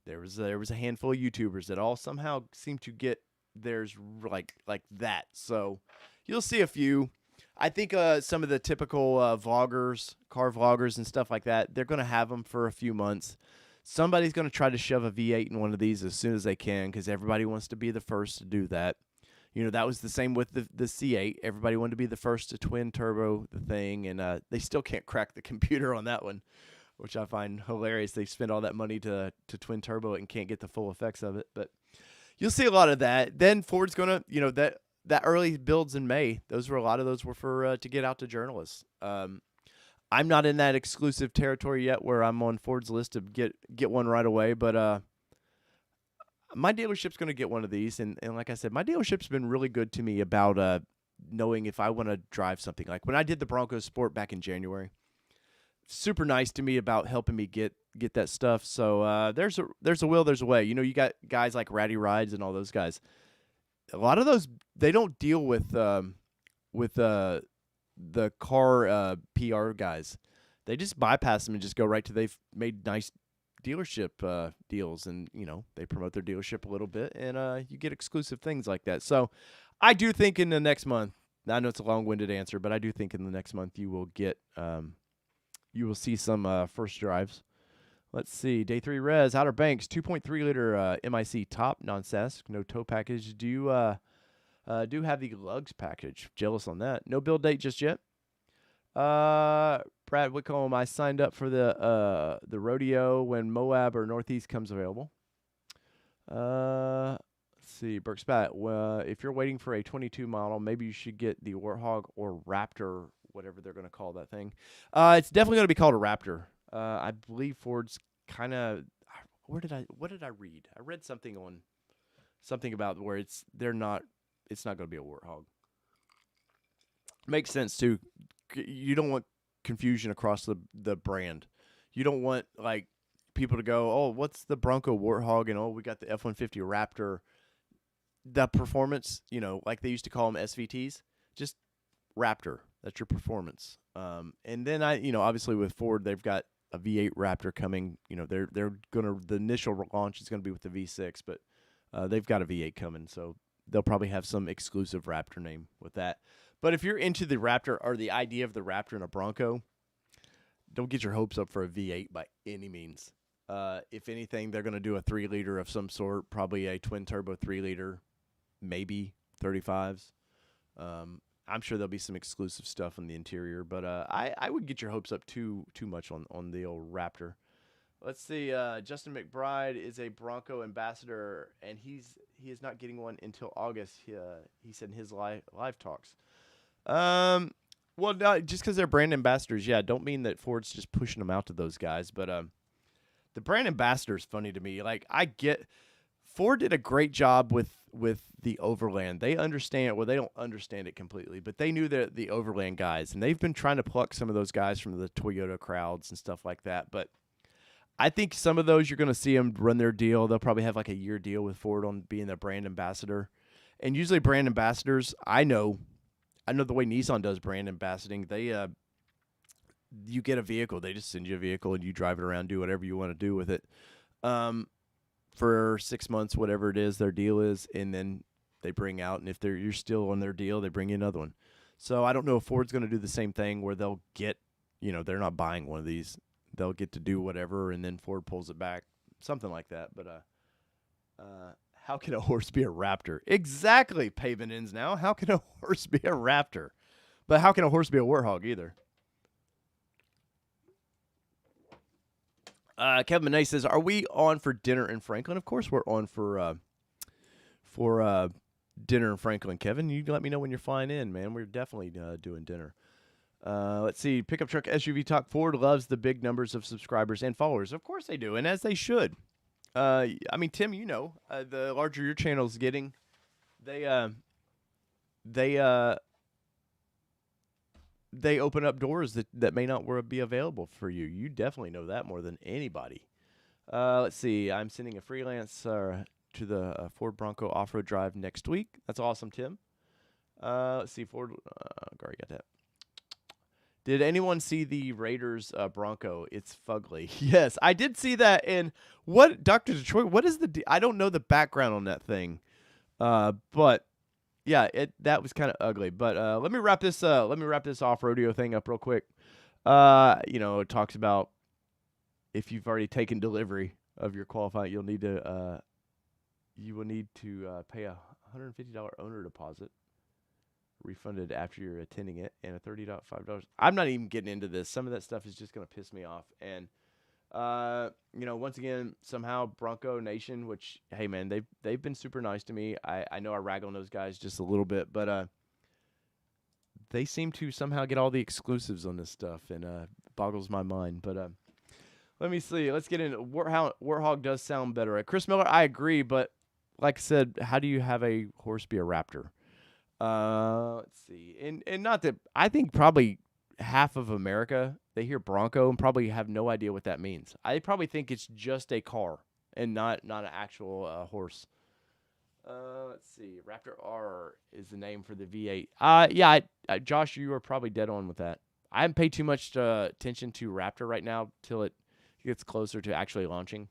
Speaker 1: there was a handful of YouTubers that all somehow seem to get theirs like that. So you'll see a few. I think some of the typical vloggers, car vloggers and stuff like that, they're going to have them for a few months. Somebody's going to try to shove a V8 in one of these as soon as they can, because everybody wants to be the first to do that. That was the same with the C8. Everybody wanted to be the first to twin turbo the thing, and they still can't crack the computer on that one, which I find hilarious. They spent all that money to twin turbo it and can't get the full effects of it. But you'll see a lot of that. Then Ford's going to, that early builds in May, a lot of those were for to get out to journalists. I'm not in that exclusive territory yet where I'm on Ford's list to get one right away, but my dealership's going to get one of these, and like I said, my dealership's been really good to me about knowing if I want to drive something. Like when I did the Bronco Sport back in January, super nice to me about helping me get that stuff. So there's a will, there's a way. You got guys like Ratty Rides and all those guys. A lot of those, they don't deal with the car PR guys. They just bypass them and just go right to they've made nice dealership deals, and they promote their dealership a little bit, and you get exclusive things like that. So I do think in the next month, I know it's a long-winded answer, but I do think in the next month you will get you will see some first drives. Let's see, day 3 res, Outer Banks, 2.3 liter MIC top, non-sass, no tow package. Do you do have the lugs package? Jealous on that. No build date just yet. Brad Whitcomb, I signed up for the rodeo when Moab or Northeast comes available. Let's see, Burke Spat. If you're waiting for a 22 model, maybe you should get the Warthog or Raptor, whatever they're going to call that thing. It's definitely going to be called a Raptor. I believe Ford's kind of. What did I read? I read something about where it's not going to be a Warthog. Makes sense too. You don't want confusion across the brand. You don't want like people to go, oh, what's the Bronco Warthog, and oh, we got the F-150 Raptor. The performance, like they used to call them SVTs, just Raptor. That's your performance. And then obviously with Ford, they've got a V8 Raptor coming. They're gonna, the initial launch is gonna be with the V6, but They've got a V8 coming, so they'll probably have some exclusive Raptor name with that. But if you're into the Raptor or the idea of the Raptor and a Bronco, don't get your hopes up for a V8 by any means. If anything, they're going to do a 3-liter of some sort, probably a twin-turbo 3-liter, maybe 35s. I'm sure there'll be some exclusive stuff in the interior, but I wouldn't get your hopes up too much on the old Raptor. Let's see. Justin McBride is a Bronco ambassador, and he is not getting one until August. He said in his live talks. Well, no, just because they're brand ambassadors, yeah, don't mean that Ford's just pushing them out to those guys. But the brand ambassador is funny to me. Like, I get Ford did a great job with the Overland. They understand, well, they don't understand it completely, but they knew the Overland guys, and they've been trying to pluck some of those guys from the Toyota crowds and stuff like that. But I think some of those you're going to see them run their deal. They'll probably have like a year deal with Ford on being their brand ambassador. And usually brand ambassadors, I know the way Nissan does brand ambassading. They you get a vehicle, they just send you a vehicle and you drive it around, do whatever you want to do with it. For 6 months, whatever it is their deal is, and then they bring out, and if you're still on their deal, they bring you another one. So I don't know if Ford's going to do the same thing where they'll get, they're not buying one of these. They'll get to do whatever, and then Ford pulls it back, something like that. But how can a horse be a Raptor? Exactly, paving ends now. How can a horse be a Raptor? But how can a horse be a Warthog either? Kevin Monet says, "Are we on for dinner in Franklin?" Of course, we're on for dinner in Franklin. Kevin, you let me know when you're flying in, man. We're definitely doing dinner. Let's see. Pickup Truck SUV Talk. Ford loves the big numbers of subscribers and followers. Of course they do, and as they should. I mean, Tim, the larger your channel's getting, they open up doors that may not be available for you. You definitely know that more than anybody. Let's see. I'm sending a freelance to the Ford Bronco off-road drive next week. That's awesome, Tim. Let's see. Ford. Already got that. Did anyone see the Raiders Bronco? It's fugly. Yes, I did see that. And what, Dr. Detroit, what is I don't know the background on that thing. But yeah, that was kind of ugly. But let me wrap this off-roadeo thing up real quick. It talks about if you've already taken delivery of your qualifying, you will need to pay a $150 owner deposit, refunded after you're attending it, and a $30.5. I'm not even getting into this. Some of that stuff is just going to piss me off. And once again, somehow Bronco Nation, which, hey man, they've been super nice to me. I know I rag on those guys just a little bit, but they seem to somehow get all the exclusives on this stuff, and boggles my mind. But let me see. Let's get into Warthog does sound better. Chris Miller, I agree, but like I said, how do you have a horse be a Raptor? Let's see. And not that I think probably half of America, they hear Bronco and probably have no idea what that means. I probably think it's just a car and not an actual horse. Let's see. Raptor R is the name for the V8. Yeah, Josh, you are probably dead on with that. I haven't paid too much attention to Raptor right now till it gets closer to actually launching.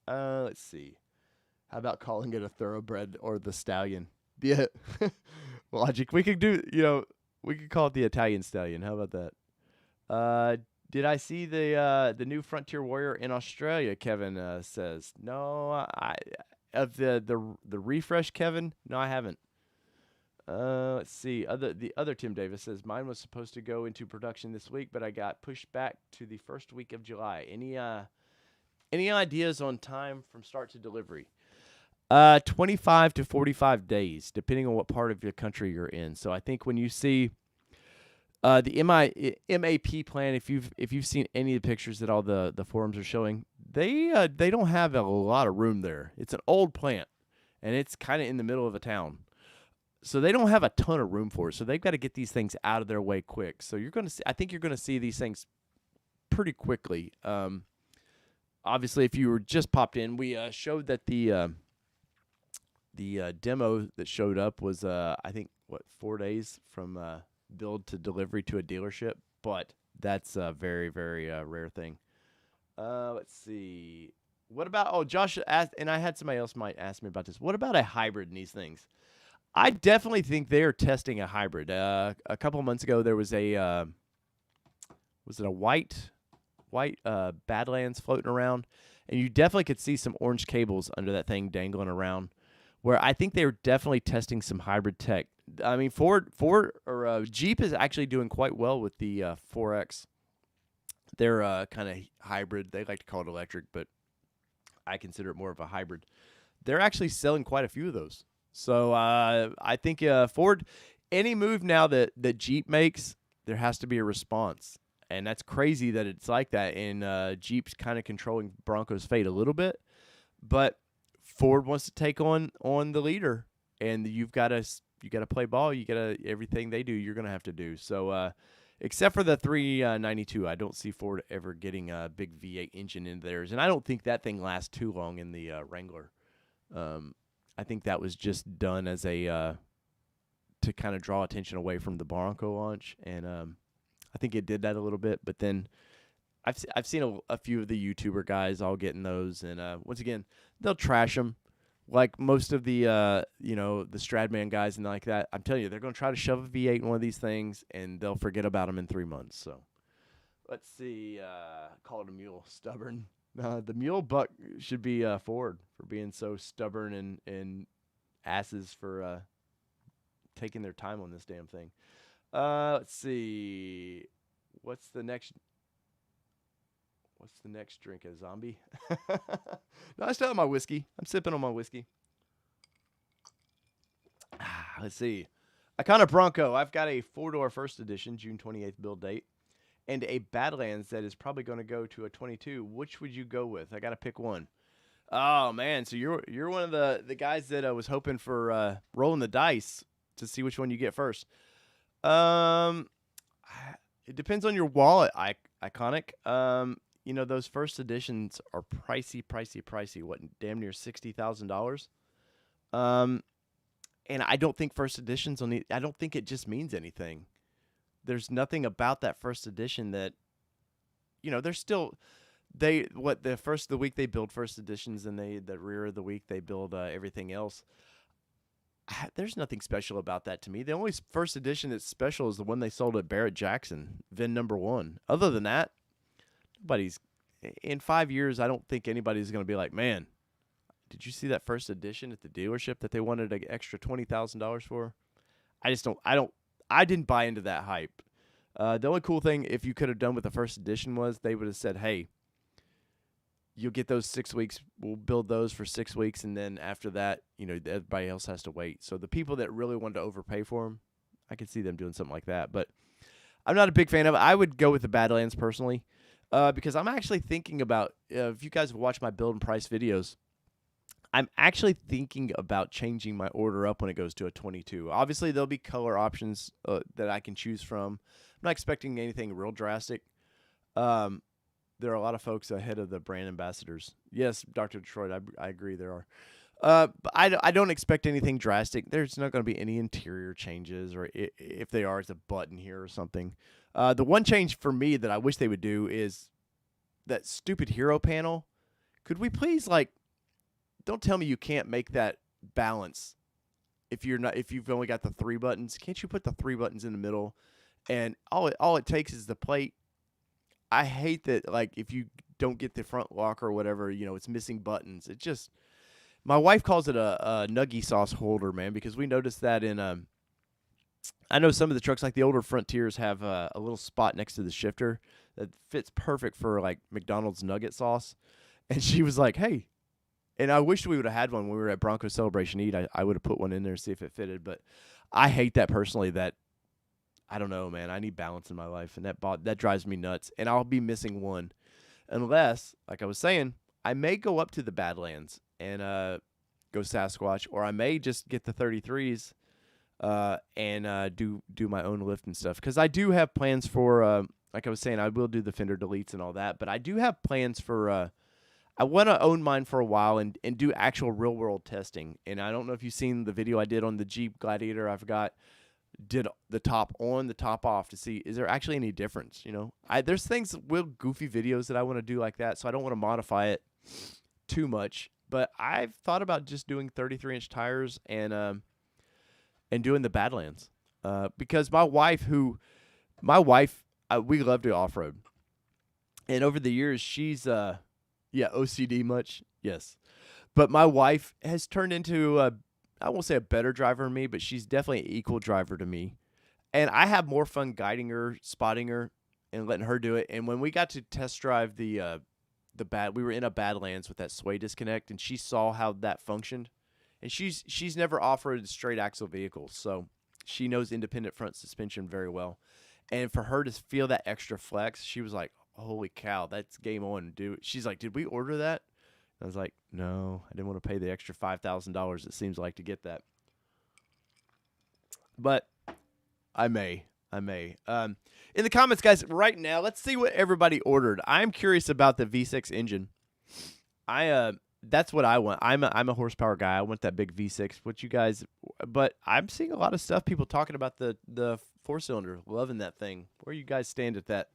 Speaker 1: Let's see. How about calling it a thoroughbred or the stallion? Yeah, logic. We could we could call it the Italian stallion. How about that? Did I see the new Frontier Warrior in Australia? Kevin says no. Of the refresh, Kevin. No, I haven't. Let's see. The other Tim Davis says mine was supposed to go into production this week, but I got pushed back to the first week of July. Any ideas on time from start to delivery? 25 to 45 days, depending on what part of your country you're in. So I think when you see the MAP plan, if you've seen any of the pictures that all the forums are showing, they don't have a lot of room there. It's an old plant, and it's kind of in the middle of a town. So they don't have a ton of room for it. So they've got to get these things out of their way quick. So I think you're going to see these things pretty quickly. Obviously, if you were just popped in, we showed that the demo that showed up was, I think, 4 days from build to delivery to a dealership, but that's a very, very rare thing. Let's see. What about, oh, Josh asked, and I had somebody else might ask me about this. What about a hybrid in these things? I definitely think they are testing a hybrid. A couple of months ago, there was was it a white Badlands floating around, and you definitely could see some orange cables under that thing dangling around. Where I think they were definitely testing some hybrid tech. I mean, Ford or Jeep is actually doing quite well with the 4X. They're kind of hybrid. They like to call it electric, but I consider it more of a hybrid. They're actually selling quite a few of those. So I think Ford, any move now that Jeep makes, there has to be a response. And that's crazy that it's like that. And Jeep's kind of controlling Bronco's fate a little bit. But Ford wants to take on the leader. And you got to play ball. You got to everything they do, you're going to have to do. So except for the 392, I don't see Ford ever getting a big V8 engine in theirs. And I don't think that thing lasts too long in the Wrangler. I think that was just done as a to kind of draw attention away from the Bronco launch, and I think it did that a little bit. But then I've seen a few of the YouTuber guys all getting those, and once again they'll trash them like most of the the Stradman guys and like that. I'm telling you, they're going to try to shove a V8 in one of these things, and they'll forget about them in 3 months. So let's see, call it a mule, stubborn. The mule buck should be Ford for being so stubborn and asses for taking their time on this damn thing. Let's see. What's the next drink? A zombie? No, I still have my whiskey. I'm sipping on my whiskey. Let's see. Iconic Bronco. I've got a 4-door first edition, June 28th build date. And a Badlands that is probably going to go to a 22. Which would you go with? I got to pick one. Oh man, so you're one of the guys that was hoping for rolling the dice to see which one you get first. It depends on your wallet. Iconic. Those first editions are pricey. What, damn near $60,000. And I don't think first editions I don't think it just means anything. There's nothing about that first edition that, they're still, the first of the week they build first editions, and the rear of the week they build everything else. There's nothing special about that to me. The only first edition that's special is the one they sold at Barrett Jackson, VIN number 1. Other than that, in 5 years, I don't think anybody's going to be like, man, did you see that first edition at the dealership that they wanted an extra $20,000 for? I didn't buy into that hype. The only cool thing, if you could have done with the first edition, was they would have said, hey, you'll get those 6 weeks. We'll build those for 6 weeks, and then after that, everybody else has to wait. So the people that really wanted to overpay for them, I could see them doing something like that. But I'm not a big fan of it. I would go with the Badlands personally, because I'm actually thinking about, if you guys have watched my build and price videos, I'm actually thinking about changing my order up when it goes to a 22. Obviously, there'll be color options that I can choose from. I'm not expecting anything real drastic. There are a lot of folks ahead of the brand ambassadors. Yes, Dr. Detroit, I agree there are. But I don't expect anything drastic. There's not going to be any interior changes, or if they are, it's a button here or something. The one change for me that I wish they would do is that stupid hero panel. Could we please, don't tell me you can't make that balance if you've only got the 3 buttons. Can't you put the 3 buttons in the middle, and all it takes is the plate? I hate that, if you don't get the front lock or whatever, it's missing buttons. It just, my wife calls it a nuggy sauce holder, man, because we noticed that in I know some of the trucks, like the older Frontiers, have a little spot next to the shifter that fits perfect for McDonald's nugget sauce. And she was like, hey. And I wish we would have had one when we were at Bronco Celebration Eat. I would have put one in there to see if it fitted. But I hate that personally. That, I don't know, man. I need balance in my life, and that drives me nuts. And I'll be missing one, unless, like I was saying, I may go up to the Badlands and go Sasquatch, or I may just get the 33s and do my own lift and stuff. Because I do have plans for, like I was saying, I will do the fender deletes and all that. But I do have plans for. I want to own mine for a while and do actual real-world testing. And I don't know if you've seen the video I did on the Jeep Gladiator. Did the top on, the top off to see, is there actually any difference? There's things, goofy videos that I want to do like that, so I don't want to modify it too much, but I've thought about just doing 33-inch tires and doing the Badlands. Because my wife, we love to off road, and over the years she's OCD much, yes, but my wife has turned into I won't say a better driver than me, but she's definitely an equal driver to me, and I have more fun guiding her, spotting her, and letting her do it. And when we got to test drive we were in a Badlands with that sway disconnect, and she saw how that functioned. And she's never off-roaded straight axle vehicles, so she knows independent front suspension very well. And for her to feel that extra flex, she was like, "Holy cow, that's game on, dude!" She's like, "Did we order that?" I was like, "No, I didn't want to pay the extra $5,000. It seems like to get that, but I may." In the comments, guys, right now, let's see what everybody ordered. I'm curious about the V6 engine. That's what I want. I'm a horsepower guy. I want that big V6. What you guys? But I'm seeing a lot of stuff. People talking about the 4-cylinder, loving that thing. Where you guys stand at that?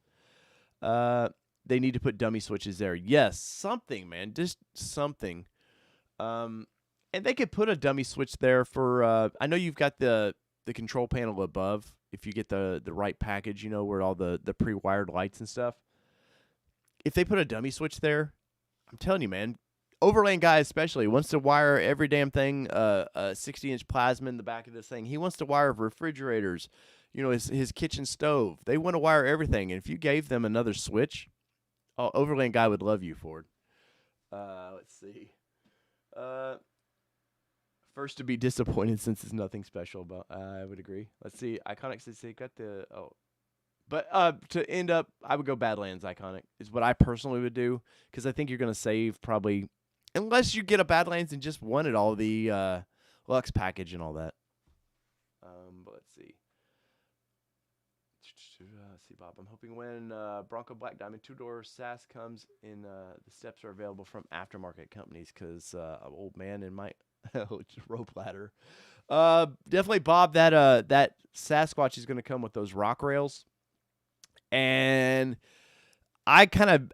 Speaker 1: They need to put dummy switches there. Yes, something, man, just something. And they could put a dummy switch there for. I know you've got the control panel above. If you get the right package, you know, where all the pre-wired lights and stuff. If they put a dummy switch there, I'm telling you, man, Overland guy especially wants to wire every damn thing, a 60-inch plasma in the back of this thing. He wants to wire refrigerators, you know, his kitchen stove. They want to wire everything. And if you gave them another switch, Overland guy would love you, Ford. Let's see. First to be disappointed since it's nothing special, but I would agree. Let's see. Iconic says they got but to end up, I would go Badlands Iconic is what I personally would do, because I think you're going to save probably, unless you get a Badlands and just wanted all the Lux package and all that. But let's see. Let's see, Bob. I'm hoping when Bronco Black Diamond 2-door SAS comes in, the steps are available from aftermarket companies, because old man in my rope ladder. Definitely, Bob. That Sasquatch is going to come with those rock rails, and I kind of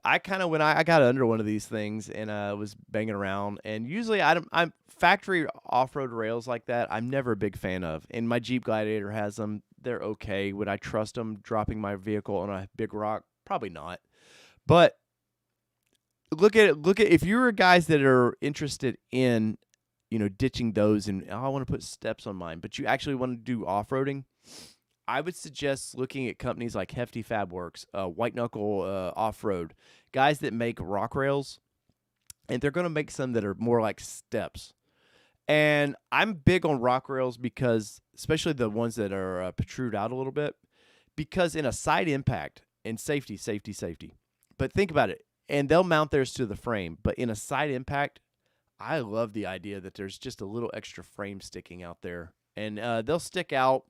Speaker 1: when I got under one of these things and was banging around, and usually I'm factory off-road rails like that, I'm never a big fan of. And my Jeep Gladiator has them. They're okay. Would I trust them dropping my vehicle on a big rock? Probably not. But look at if you're guys that are interested in, you know, ditching those and I want to put steps on mine, but you actually want to do off-roading, I would suggest looking at companies like Hefty Fab Works, White Knuckle Off-Road, guys that make rock rails, and they're going to make some that are more like steps. And I'm big on rock rails because, especially the ones that are protrude out a little bit, because in a side impact, and safety. But think about it, and they'll mount theirs to the frame, but in a side impact, I love the idea that there's just a little extra frame sticking out there, and they'll stick out.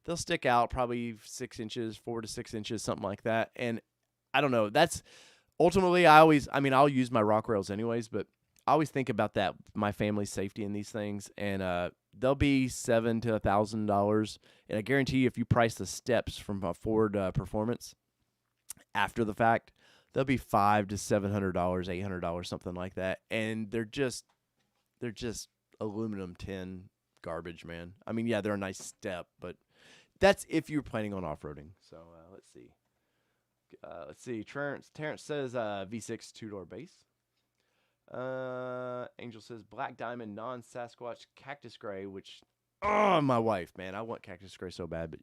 Speaker 1: They'll stick out probably 6 inches, 4 to 6 inches, something like that. And I don't know. That's ultimately, I'll use my rock rails anyways, but I always think about that, my family's safety in these things. And they'll be $700 to $1,000. And I guarantee you, if you price the steps from a Ford Performance after the fact, they'll be $500 to $700, $800, something like that. And they're just aluminum tin garbage, man. I mean, yeah, they're a nice step, but that's if you're planning on off-roading. So let's see. Terrence says V6 2-door base. Angel says Black Diamond non-Sasquatch Cactus Gray, which, my wife, man, I want Cactus Gray so bad, but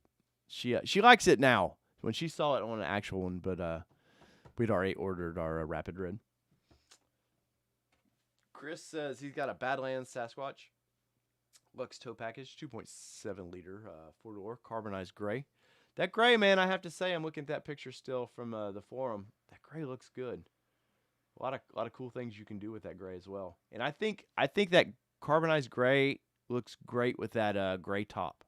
Speaker 1: she likes it now. When she saw it on an actual one, but we'd already ordered our Rapid Red. Chris says he's got a Badlands Sasquatch Lux tow package, 2.7 liter, 4-door, carbonized gray. That gray, man, I have to say, I'm looking at that picture still from the forum. That gray looks good. A lot of cool things you can do with that gray as well. And I think that carbonized gray looks great with that gray top.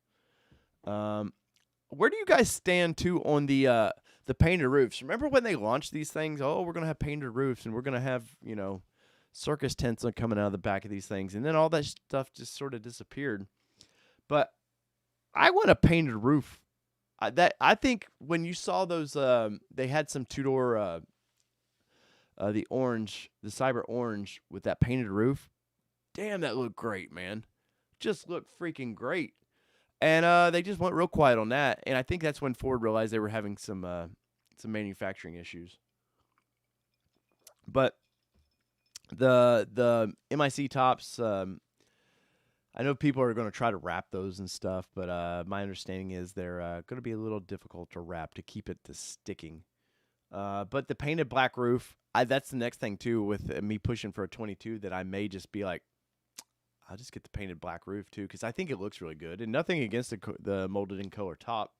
Speaker 1: Where do you guys stand too on the painted roofs? Remember when they launched these things? Oh, we're gonna have painted roofs, and we're gonna have, you know, circus tents are coming out of the back of these things, and then all that stuff just sort of disappeared. But I want a painted roof. I think when you saw those, they had some 2-door The orange, the cyber orange with that painted roof. Damn, that looked great, man. Just looked freaking great. And they just went real quiet on that. And I think that's when Ford realized they were having some manufacturing issues. But the MIC tops, I know people are going to try to wrap those and stuff, but my understanding is they're going to be a little difficult to wrap to keep it to sticking. But the painted black roof, that's the next thing too with me pushing for a 22 that I may just be like, I'll just get the painted black roof too because I think it looks really good. And nothing against the molded in color top.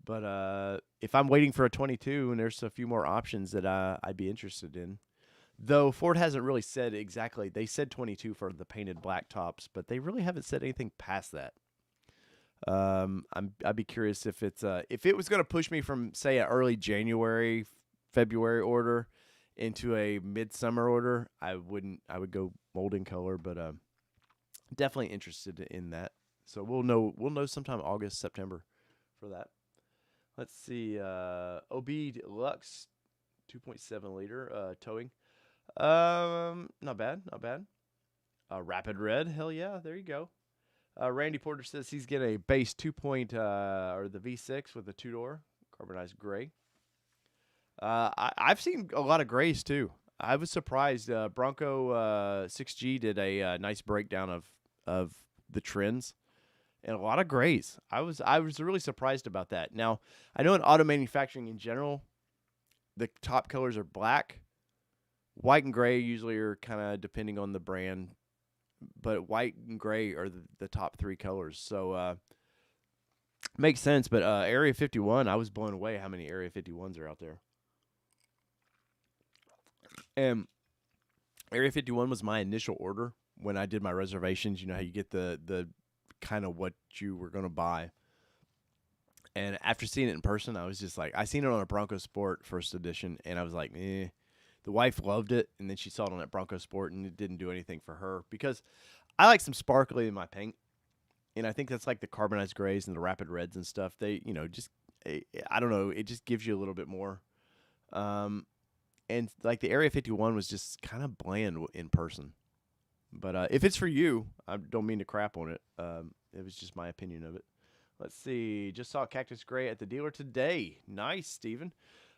Speaker 1: But if I'm waiting for a 22 and there's a few more options that I'd be interested in. Though Ford hasn't really said exactly. They said 22 for the painted black tops, but they really haven't said anything past that. I'd be curious if if it was going to push me from say an early January, February order into a midsummer order, I would go mold in color, but definitely interested in that. So we'll know sometime August, September for that. Let's see. OB Deluxe 2.7 liter towing. Not bad, not bad. Rapid Red, hell yeah, there you go. Randy Porter says he's getting a base 2 or the V6 with a 2-door carbonized gray. I've seen a lot of grays too. I was surprised. Bronco 6G did a nice breakdown of the trends and a lot of grays. I was really surprised about that. Now I know in auto manufacturing in general, the top colors are black. White and gray usually are kind of depending on the brand, but white and gray are the top three colors. So makes sense. But Area 51, I was blown away how many Area 51s are out there. And Area 51 was my initial order when I did my reservations. You know how you get the kind of what you were going to buy. And after seeing it in person, I was just like, I seen it on a Bronco Sport first edition, and I was like, eh. The wife loved it, and then she saw it on that Bronco Sport, and it didn't do anything for her because I like some sparkly in my paint, and I think that's like the carbonized grays and the rapid reds and stuff. They, just I don't know, it just gives you a little bit more. And like the Area 51 was just kind of bland in person. But if it's for you, I don't mean to crap on it. It was just my opinion of it. Let's see. Just saw Cactus Gray at the dealer today. Nice, Steven.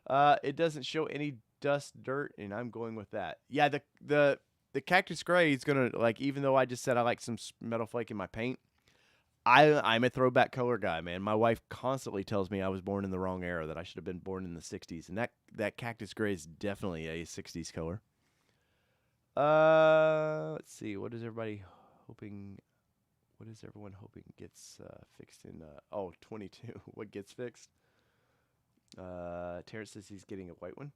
Speaker 1: It doesn't show any dust, dirt, and I'm going with that. Yeah, the Cactus Gray is gonna, like, even though I just said I like some metal flake in my paint, I'm a throwback color guy, man. My wife constantly tells me I was born in the wrong era, that I should have been born in the 60s, and that Cactus Gray is definitely a 60s color. Let's see. What is everyone hoping gets fixed in 22? What gets fixed? Terrence says he's getting a white one.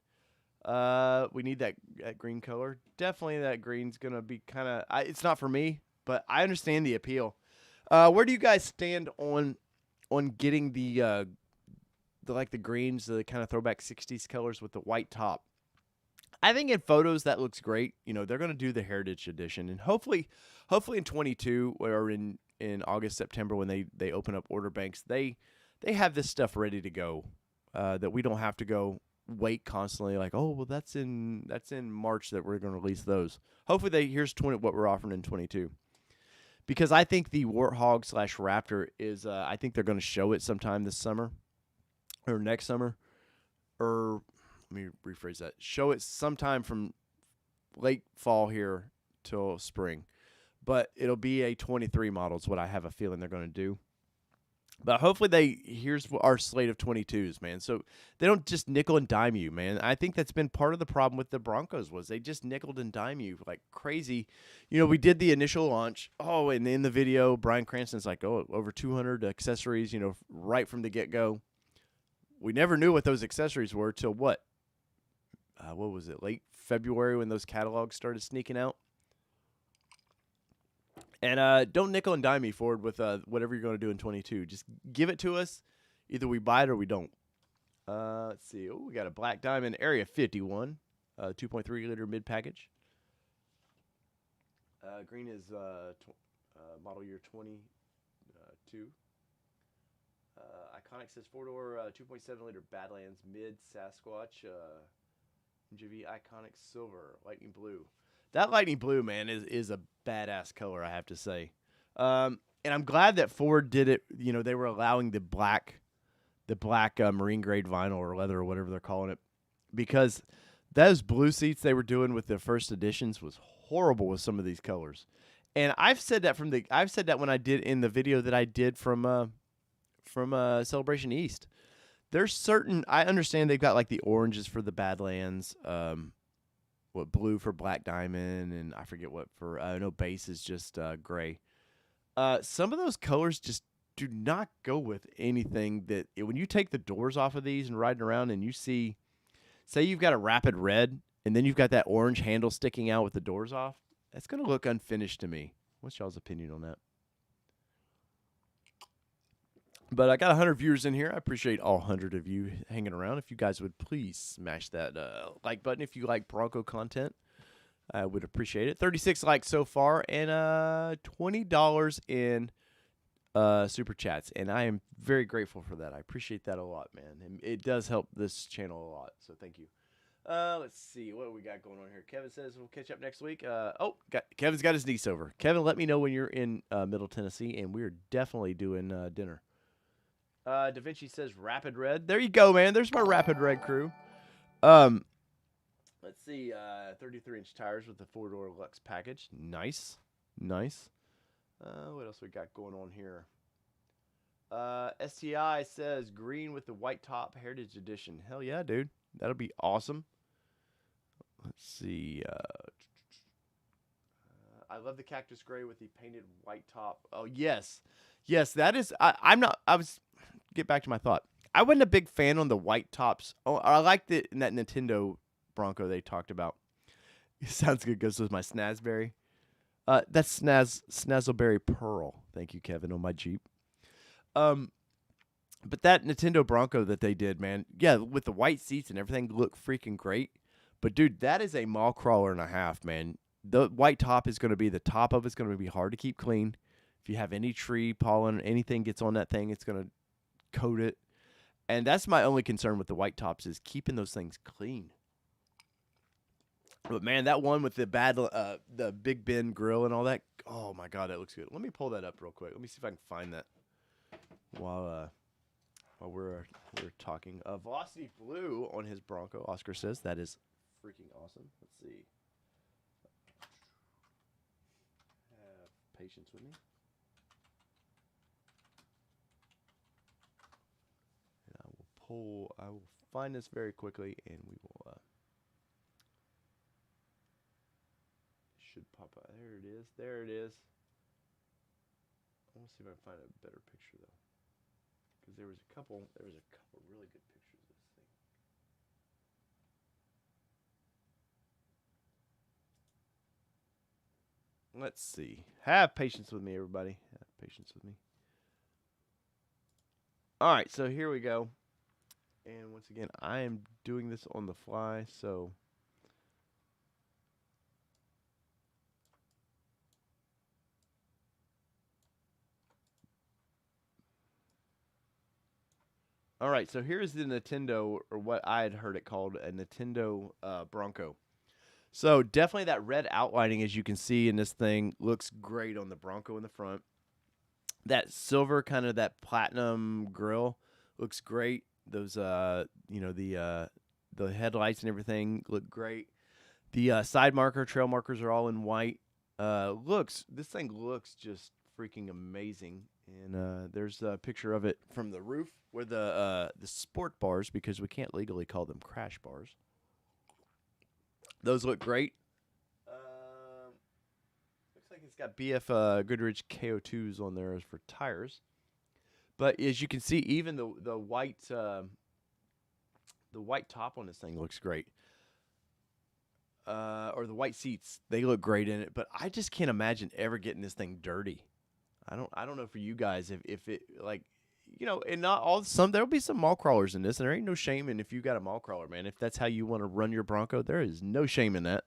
Speaker 1: We need that green color. Definitely that green's going to be kind of it's not for me, but I understand the appeal. Where do you guys stand on getting the greens, the kind of throwback 60s colors with the white top? I think in photos that looks great. They're going to do the Heritage Edition, and hopefully in 22 or in August, September when they open up order banks, they have this stuff ready to go, that we don't have to go wait constantly like, oh, well, that's in March that we're going to release those. Hopefully here's what we're offering in 22. Because I think the Warthog / Raptor is, I think they're going to show it sometime this summer or next summer, or let me rephrase that. Show it sometime from late fall here till spring. But it'll be a 23 model is what I have a feeling they're going to do. But hopefully here's our slate of 22s, man. So they don't just nickel and dime you, man. I think that's been part of the problem with the Broncos was they just nickeled and dime you like crazy. We did the initial launch. Oh, and in the video, Bryan Cranston's like, oh, over 200 accessories, right from the get-go. We never knew what those accessories were till what? What was it, late February when those catalogs started sneaking out? And don't nickel and dime me forward with whatever you're going to do in 22. Just give it to us. Either we buy it or we don't. Let's see. Oh, we got a Black Diamond Area 51, 2.3 liter mid package. Green is model year 22. Iconic says 4-door 2.7 liter Badlands mid Sasquatch. MGV iconic silver, lightning blue. That lightning blue, man, is a badass color, I have to say. And I'm glad that Ford did it. You know, they were allowing the black marine grade vinyl or leather or whatever they're calling it, because those blue seats they were doing with the first editions was horrible with some of these colors. And I've said that when I did in the video that I did from Celebration East. There's certain I understand they've got like the oranges for the Badlands, what blue for Black Diamond, and I forget what for. I know base is just gray. Some of those colors just do not go with anything that when you take the doors off of these and riding around and you see, say you've got a rapid red and then you've got that orange handle sticking out with the doors off, that's going to look unfinished to me. What's y'all's opinion on that? But I got 100 viewers in here. I appreciate all 100 of you hanging around. If you guys would please smash that like button if you like Bronco content, I would appreciate it. 36 likes so far and $20 in super chats, and I am very grateful for that. I appreciate that a lot, man. And it does help this channel a lot, so thank you. Let's see what do we got going on here. Kevin says we'll catch up next week. Kevin's got his niece over. Kevin, let me know when you're in Middle Tennessee, and we're definitely doing dinner. Da Vinci says Rapid Red. There you go, man. There's my Rapid Red crew. Let's see. 33-inch tires with the 4-door Lux package. Nice. Nice. What else we got going on here? STI says green with the white top Heritage Edition. Hell yeah, dude. That'll be awesome. Let's see. I love the cactus gray with the painted white top. Oh, yes. Yes, that is. Get back to my thought. I wasn't a big fan on the white tops. Oh, I liked it in that Nintendo Bronco they talked about. It sounds good. Goes with my Snazberry. That's Snazzleberry Pearl. Thank you, Kevin, on my Jeep. But that Nintendo Bronco that they did, man, yeah, with the white seats and everything, look freaking great. But dude, that is a mall crawler and a half, man. The white top is going to be the top of it's going to be hard to keep clean. If you have any tree pollen, anything gets on that thing, it's going to coat it. And that's my only concern with the white tops is keeping those things clean. But man, that one with the Big Ben grill and all that, oh my God, that looks good. Let me pull that up real quick. Let me see if I can find that while we're talking. Velocity Blue on his Bronco, Oscar says that is freaking awesome. Let's see. Have patience with me. I will find this very quickly, and we will. Should pop out. There it is. There it is. I want to see if I can find a better picture though, because there was a couple really good pictures of this thing. Let's see. Have patience with me, everybody. Have patience with me. All right, so here we go. And once again, I am doing this on the fly, so all right, so here's the Nintendo, or what I had heard it called, a Nintendo Bronco. So definitely that red outlining, as you can see in this thing, looks great on the Bronco in the front. That silver, kind of that platinum grille, looks great. Those, the headlights and everything look great. The side marker, trail markers are all in white. This thing looks just freaking amazing. And there's a picture of it from the roof where the sport bars, because we can't legally call them crash bars. Those look great. Looks like it's got BF Goodrich KO2s on there as for tires. But as you can see, even the white top on this thing looks great. Or the white seats, they look great in it. But I just can't imagine ever getting this thing dirty. I don't know for you guys if it, like, you know, and not all there'll be some mall crawlers in this, and there ain't no shame in if you got a mall crawler, man. If that's how you want to run your Bronco, there is no shame in that.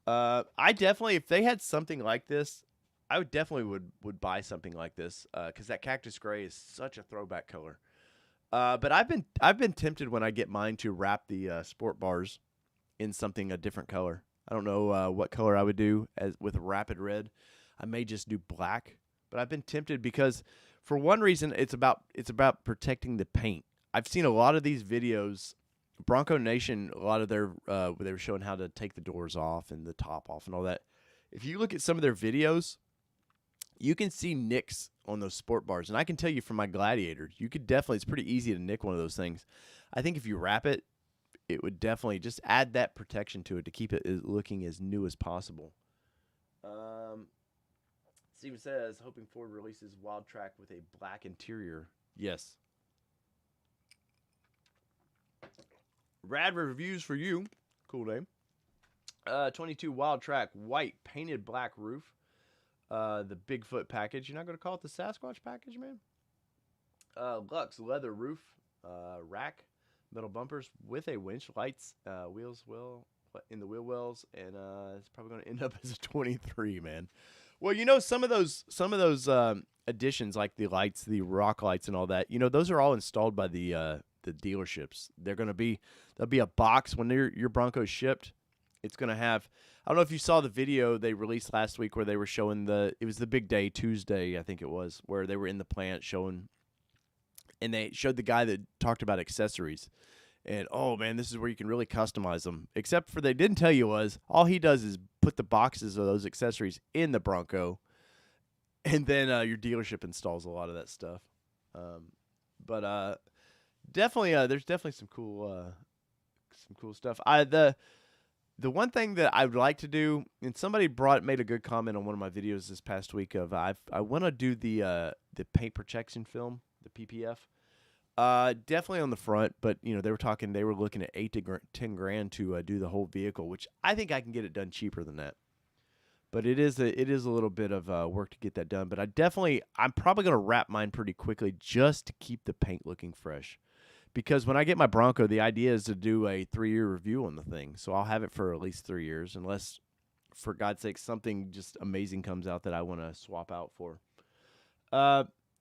Speaker 1: I definitely, if they had something like this, I would definitely would buy something like this, because that cactus gray is such a throwback color. But I've been tempted when I get mine to wrap the sport bars in something a different color. I don't know what color I would do as with rapid red. I may just do black, but I've been tempted because for one reason it's about protecting the paint. I've seen a lot of these videos. Bronco Nation, a lot of their where they were showing how to take the doors off and the top off and all that. If you look at some of their videos, you can see nicks on those sport bars. And I can tell you from my Gladiator, you could definitely, it's pretty easy to nick one of those things. I think if you wrap it, it would definitely just add that protection to it to keep it looking as new as possible. Steven says, hoping Ford releases Wild Track with a black interior. Yes. Rad reviews for you. Cool name. 22 Wild Track, white, painted black roof. The Bigfoot package. You're not going to call it the Sasquatch package, man? Lux leather roof, rack, metal bumpers with a winch, lights, wheels in the wheel wells, and it's probably going to end up as a 23, man. Well, you know, some of those additions, like the lights, the rock lights, and all that, you know, those are all installed by the dealerships. There'll be a box when your Bronco's shipped. It's going to have, I don't know if you saw the video they released last week where they were showing it was the big day, Tuesday, I think it was, where they were in the plant showing, and they showed the guy that talked about accessories. And, oh, man, this is where you can really customize them. Except for they didn't tell you was, all he does is put the boxes of those accessories in the Bronco, and then your dealership installs a lot of that stuff. But definitely, there's definitely some cool stuff. The one thing that I would like to do, and somebody made a good comment on one of my videos this past week of I want to do the paint protection film, the PPF. Definitely on the front, but you know they were looking at $8 to $10 to do the whole vehicle, which I think I can get it done cheaper than that. But it is a little bit of work to get that done. But I'm probably gonna wrap mine pretty quickly just to keep the paint looking fresh. Because when I get my Bronco, the idea is to do a 3-year review on the thing. So I'll have it for at least 3 years, unless, for God's sake, something just amazing comes out that I want to swap out for.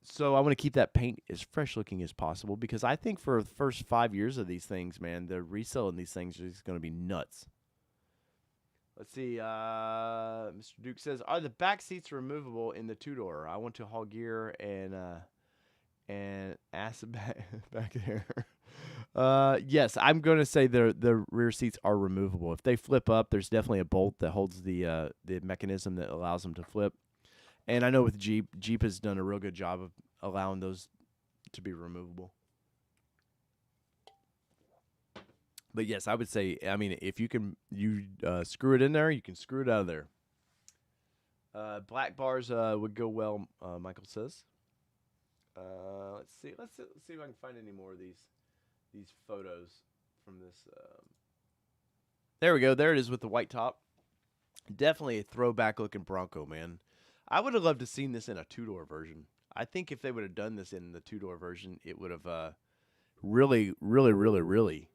Speaker 1: So I want to keep that paint as fresh looking as possible because I think for the first 5 years of these things, man, the resale in these things is going to be nuts. Let's see. Mr. Duke says, are the back seats removable in the 2-door? I want to haul gear and ass back there. Yes, I'm going to say the rear seats are removable. If they flip up, there's definitely a bolt that holds the mechanism that allows them to flip. And I know with Jeep has done a real good job of allowing those to be removable. But yes, I would say, I mean, if you can screw it in there, you can screw it out of there. Black bars would go well, Michael says. Let's see if I can find any more of these photos from this. There we go. There it is with the white top. Definitely a throwback looking Bronco, man. I would have loved to seen this in a 2-door version. I think if they would have done this in the 2-door version, it would have really, really, really, really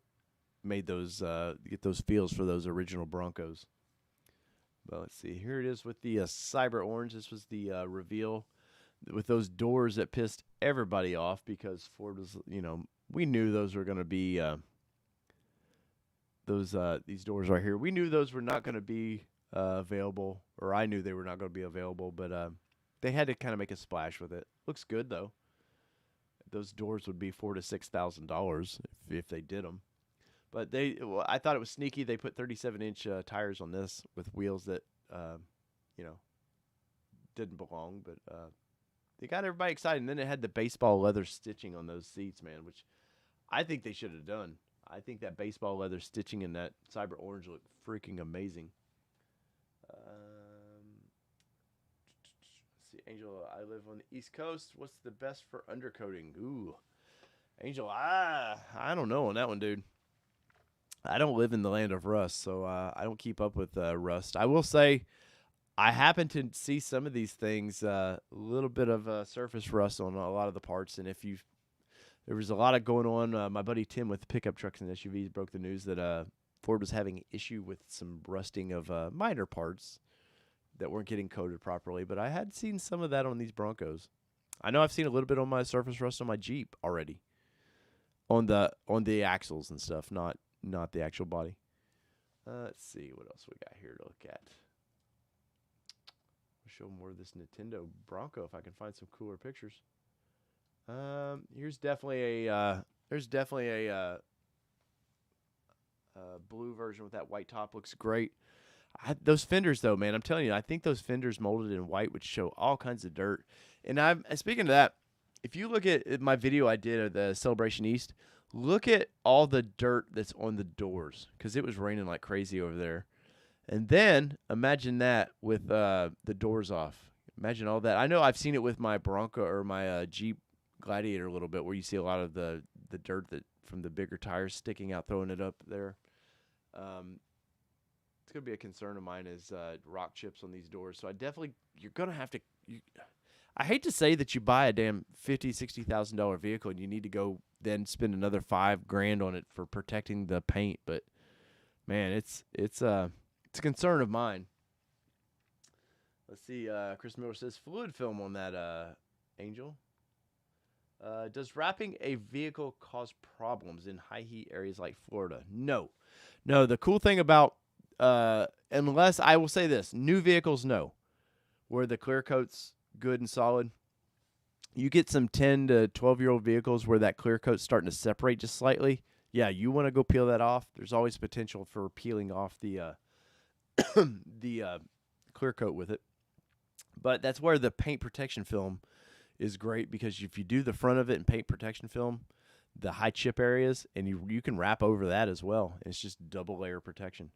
Speaker 1: made those get those feels for those original Broncos. But let's see. Here it is with the Cyber Orange. This was the reveal with those doors that pissed everybody off because Ford was, you know, we knew those were going to be these doors right here. We knew those were not going to be available, or I knew they were not going to be available, but they had to kind of make a splash with it. Looks good though. Those doors would be $4,000 to $6,000 if they did them. But I thought it was sneaky. They put 37-inch tires on this with wheels that didn't belong, but they got everybody excited. And then it had the baseball leather stitching on those seats, man, which I think they should have done. I think that baseball leather stitching in that Cyber Orange looked freaking amazing. Let's see, Angel, I live on the East Coast. What's the best for undercoating? Ooh, Angel, I don't know on that one, dude. I don't live in the land of rust, so I don't keep up with rust. I will say I happen to see some of these things, a little bit of surface rust on a lot of the parts, and there was a lot of going on. My buddy Tim with pickup trucks and SUVs broke the news that Ford was having an issue with some rusting of minor parts that weren't getting coated properly, but I had seen some of that on these Broncos. I know I've seen a little bit on my surface rust on my Jeep already, on the axles and stuff, not the actual body. Let's see what else we got here to look at. I'll show more of this Nintendo Bronco if I can find some cooler pictures. Here's definitely a blue version with that white top. Looks great. Those fenders, though, man, I'm telling you, I think those fenders molded in white would show all kinds of dirt. And speaking of that, if you look at my video I did of the Celebration East, look at all the dirt that's on the doors because it was raining like crazy over there. And then imagine that with the doors off. Imagine all that. I know I've seen it with my Bronco or my Jeep Gladiator a little bit, where you see a lot of the dirt that from the bigger tires sticking out, throwing it up there. It's gonna be a concern of mine is rock chips on these doors. So you're gonna have to. I hate to say that you buy a damn $50,000-$60,000 vehicle and you need to go then spend another $5,000 on it for protecting the paint, but man, it's a concern of mine. Let's see. Chris Miller says fluid film on that Angel. Does wrapping a vehicle cause problems in high heat areas like Florida? No. The cool thing about unless I will say this, new vehicles, no, where the clear coat's good and solid. You get some 10 to 12-year-old vehicles where that clear coat's starting to separate just slightly. Yeah, you want to go peel that off. There's always potential for peeling off the the clear coat with it. But that's where the paint protection film is great, because if you do the front of it in paint protection film, the high chip areas, and you can wrap over that as well. It's just double layer protection.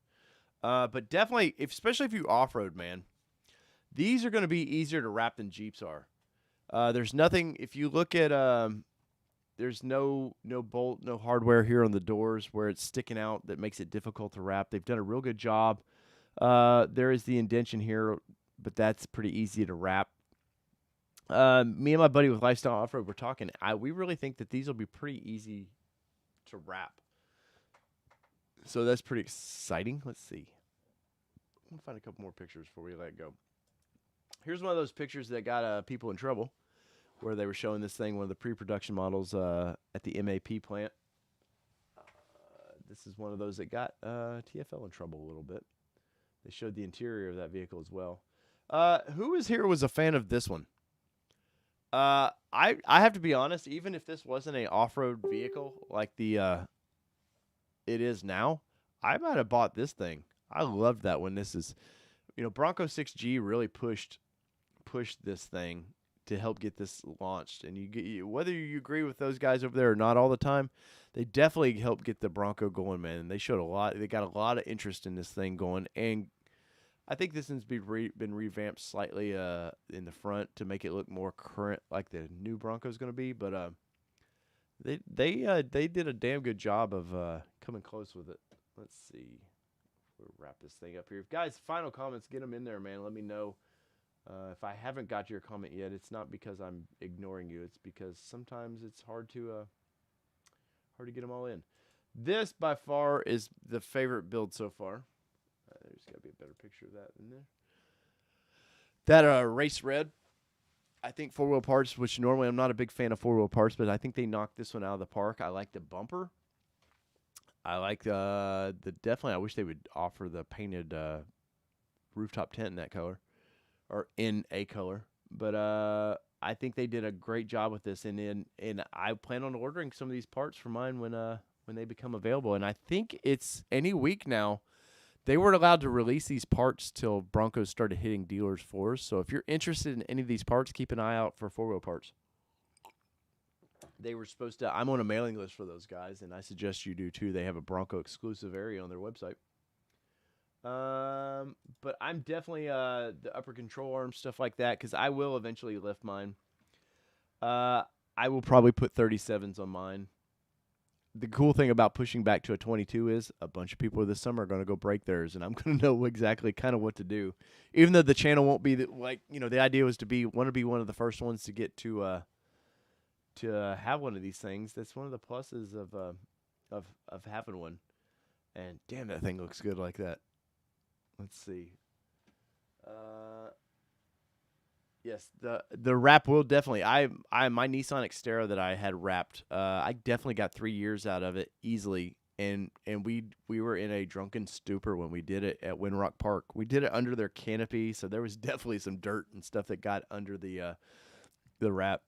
Speaker 1: But definitely, especially if you off-road, man, these are going to be easier to wrap than Jeeps are. There's nothing, if you look at, there's no bolt, no hardware here on the doors where it's sticking out that makes it difficult to wrap. They've done a real good job. There is the indentation here, but that's pretty easy to wrap. Me and my buddy with Lifestyle Off-Road were talking. We really think that these will be pretty easy to wrap. So that's pretty exciting. Let's see. I'm going to find a couple more pictures before we let go. Here's one of those pictures that got people in trouble, where they were showing this thing, one of the pre-production models at the MAP plant. This is one of those that got TFL in trouble a little bit. They showed the interior of that vehicle as well. Who was a fan of this one? I have to be honest, even if this wasn't an off-road vehicle like the it is now, I might have bought this thing. I loved that when this is, Bronco 6G really pushed this thing to help get this launched. And whether you agree with those guys over there or not all the time, they definitely helped get the Bronco going, man. And they showed a lot. They got a lot of interest in this thing going. And I think this has been revamped slightly in the front to make it look more current, like the new Bronco is going to be. But they did a damn good job of coming close with it. Let's see. We'll wrap this thing up here. Guys, final comments, get them in there, man. Let me know. If I haven't got your comment yet, it's not because I'm ignoring you. It's because sometimes it's hard to get them all in. This, by far, is the favorite build so far. There's got to be a better picture of that in there. That race red. I think four-wheel parts, which normally I'm not a big fan of four-wheel parts, but I think they knocked this one out of the park. I like the bumper. I like definitely. I wish they would offer the painted rooftop tent in that color, or in a color. But I think they did a great job with this, and I plan on ordering some of these parts for mine when they become available. And I think it's any week now. They weren't allowed to release these parts till Broncos started hitting dealers' floors. So if you're interested in any of these parts, keep an eye out for four-wheel parts. They were supposed to. I'm on a mailing list for those guys, and I suggest you do too. They have a Bronco exclusive area on their website. But I'm definitely the upper control arm, stuff like that, because I will eventually lift mine. I will probably put 37s on mine. The cool thing about pushing back to a 22 is a bunch of people this summer are going to go break theirs, and I'm going to know exactly kind of what to do. Even though the channel won't be the idea was to be one of the first ones to get to have one of these things. That's one of the pluses of having one. And damn, that thing looks good like that. Let's see. Yes, the wrap will definitely. My Nissan Xterra that I had wrapped, I definitely got 3 years out of it easily and we were in a drunken stupor when we did it at Windrock Park. We did it under their canopy, so there was definitely some dirt and stuff that got under the wrap.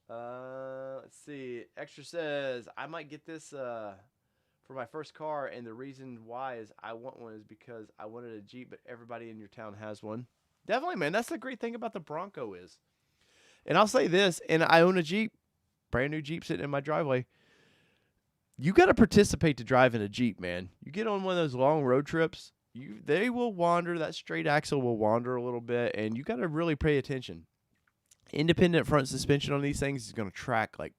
Speaker 1: Let's see. Extra says I might get this for my first car, and the reason why is I want one is because I wanted a Jeep, but everybody in your town has one. Definitely, man. That's the great thing about the Bronco is. And I'll say this, and I own a Jeep, brand new Jeep sitting in my driveway. You got to participate to drive in a Jeep, man. You get on one of those long road trips, they will wander. That straight axle will wander a little bit, and you got to really pay attention. Independent front suspension on these things is going to track like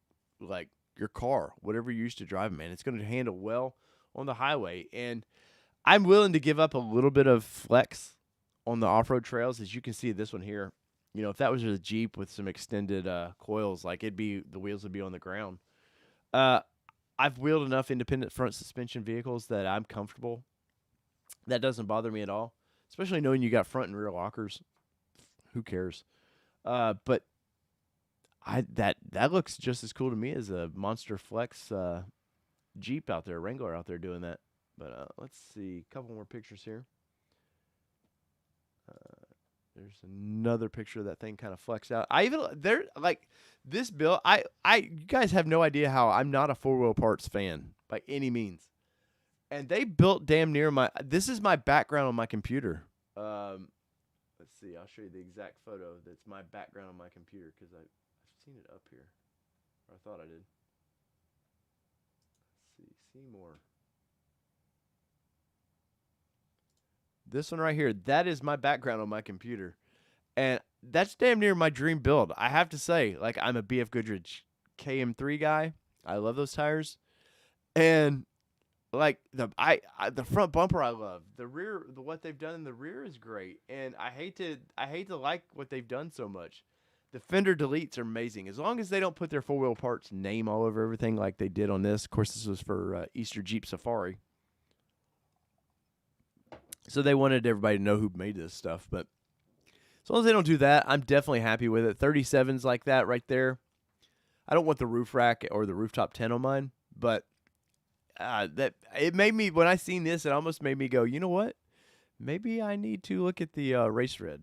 Speaker 1: your car, whatever you're used to driving, man. It's going to handle well on the highway, and I'm willing to give up a little bit of flex on the off-road trails. As you can see, this one here, you know, if that was a Jeep with some extended coils, like the wheels would be on the ground. I've wheeled enough independent front suspension vehicles that I'm comfortable. That doesn't bother me at all, especially knowing you got front and rear lockers. Who cares? But that looks just as cool to me as a Monster Flex Jeep out there, Wrangler out there doing that. But let's see, a couple more pictures here. There's another picture of that thing kind of flexed out. This build. You guys have no idea how I'm not a 4-wheel parts fan by any means, and they built damn near my. This is my background on my computer. Let's see. I'll show you the exact photo. That's my background on my computer because I've seen it up here, or I thought I did. Let's see more. This one right here, that is my background on my computer. And that's damn near my dream build. I have to say, like, I'm a BF Goodrich KM3 guy. I love those tires. And like the front bumper I love. The rear, what they've done in the rear is great. And I hate to like what they've done so much. The fender deletes are amazing. As long as they don't put their 4-wheel parts name all over everything like they did on this. Of course, this was for Easter Jeep Safari. So they wanted everybody to know who made this stuff. But as long as they don't do that, I'm definitely happy with it. 37s like that right there. I don't want the roof rack or the rooftop tent on mine. But that it made me, when I seen this, it almost made me go, you know what? Maybe I need to look at the race red.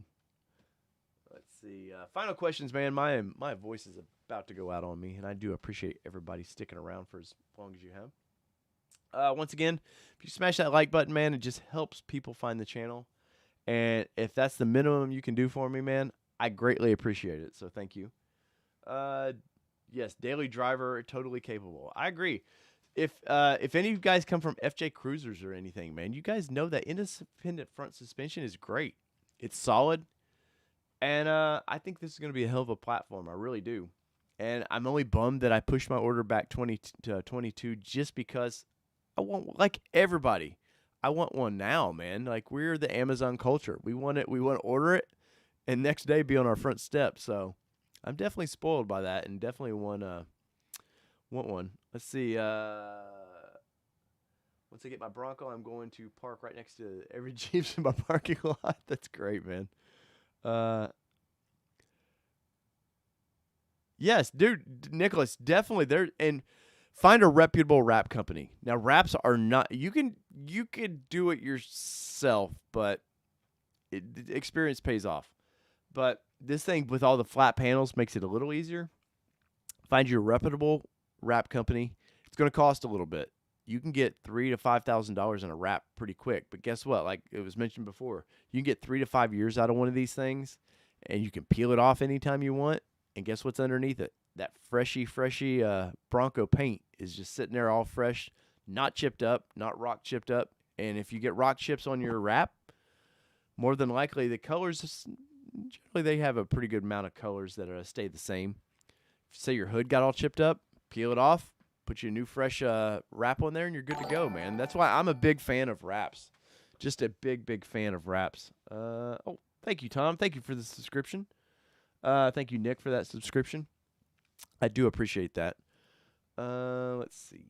Speaker 1: Let's see. Final questions, man. My voice is about to go out on me. And I do appreciate everybody sticking around for as long as you have. Once again, if you smash that like button, man, it just helps people find the channel. And if that's the minimum you can do for me, man, I greatly appreciate it. So thank you. Yes, daily driver, totally capable. I agree. If any of you guys come from FJ Cruisers or anything, man, you guys know that independent front suspension is great. It's solid. And I think this is going to be a hell of a platform. I really do. And I'm only bummed that I pushed my order back 22 just because I want, like everybody, I want one now, man. Like, we're the Amazon culture. We want it. We want to order it, and next day be on our front step. So I'm definitely spoiled by that, and definitely want one. Let's see. Once I get my Bronco, I'm going to park right next to every Jeep's in my parking lot. That's great, man. Yes, dude, Nicholas, definitely there. And find a reputable wrap company. Now, wraps are not, you can do it yourself, but experience pays off. But this thing with all the flat panels makes it a little easier. Find your reputable wrap company. It's going to cost a little bit. You can get $3,000 to $5,000 in a wrap pretty quick. But guess what? Like it was mentioned before, you can get 3 to 5 years out of one of these things, and you can peel it off anytime you want. And guess what's underneath it? That freshy Bronco paint is just sitting there all fresh, not chipped up, not rock chipped up. And if you get rock chips on your wrap, more than likely the colors, generally they have a pretty good amount of colors that stay the same. If say your hood got all chipped up, peel it off, put you a new fresh wrap on there, and you're good to go, man. That's why I'm a big fan of wraps. Just a big fan of wraps. Oh, thank you, Tom. Thank you for the subscription. Thank you, Nick, for that subscription. I do appreciate that. Let's see.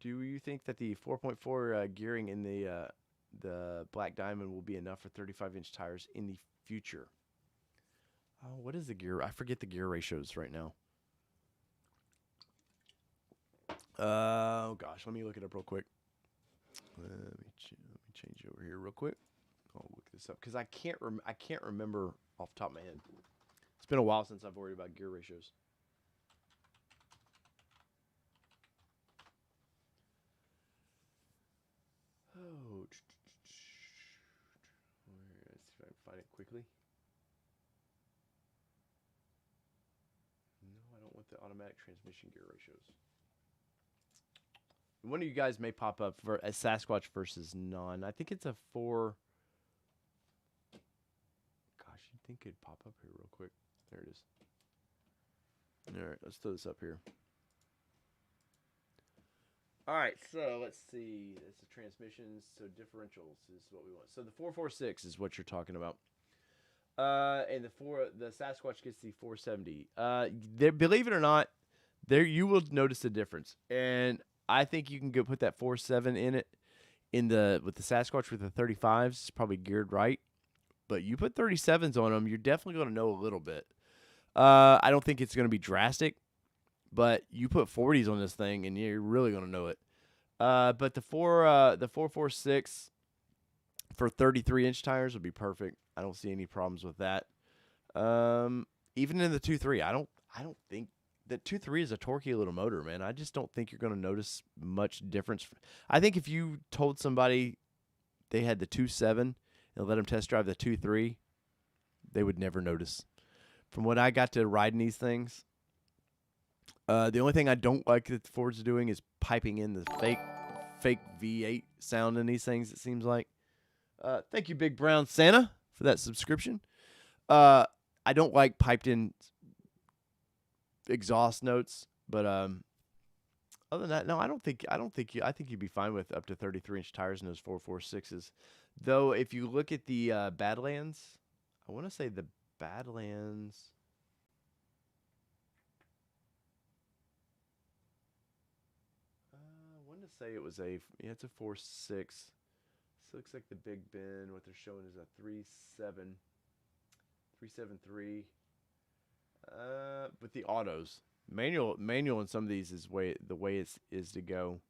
Speaker 1: Do you think that the 4.4 gearing in the Black Diamond will be enough for 35-inch tires in the future? Oh, what is the gear? I forget the gear ratios right now. Oh gosh, let me look it up real quick. Let me change it over here real quick. I'll look this up because I can't remember off the top of my head. It's been a while since I've worried about gear ratios. Oh, let's see if I can find it quickly. No, I don't want the automatic transmission gear ratios. One of you guys may pop up for a Sasquatch versus non. I think it's a 4. Gosh, you'd think it'd pop up here real quick. There it is. All right, let's throw this up here. All right, so let's see. It's the transmissions, so differentials is what we want. So the 446 is what you're talking about. And the Sasquatch gets the 470. Believe it or not, there you will notice a difference. And I think you can go put that 4.7 in it with the Sasquatch with the 35s. It's probably geared right. But you put 37s on them, you're definitely going to know a little bit. I don't think it's going to be drastic, but you put 40s on this thing, and you're really going to know it. But the 446 for 33-inch tires would be perfect. I don't see any problems with that. Even in the 2.3, I don't think the 2.3 is a torquey little motor, man. I just don't think you're going to notice much difference. I think if you told somebody they had the 2.7 and let them test drive the 2.3, they would never notice. From what I got to riding these things, the only thing I don't like that Ford's doing is piping in the fake V8 sound in these things, it seems like. Thank you, Big Brown Santa, for that subscription. I don't like piped in exhaust notes, but other than that, no, I think you'd be fine with up to 33-inch tires in those 446s. Though if you look at the Badlands, I want to say the Badlands. I want to say it was it's a 4.6. This looks like the Big Ben. What they're showing is a 3.73. With the autos, manual in some of these is the way it is to go.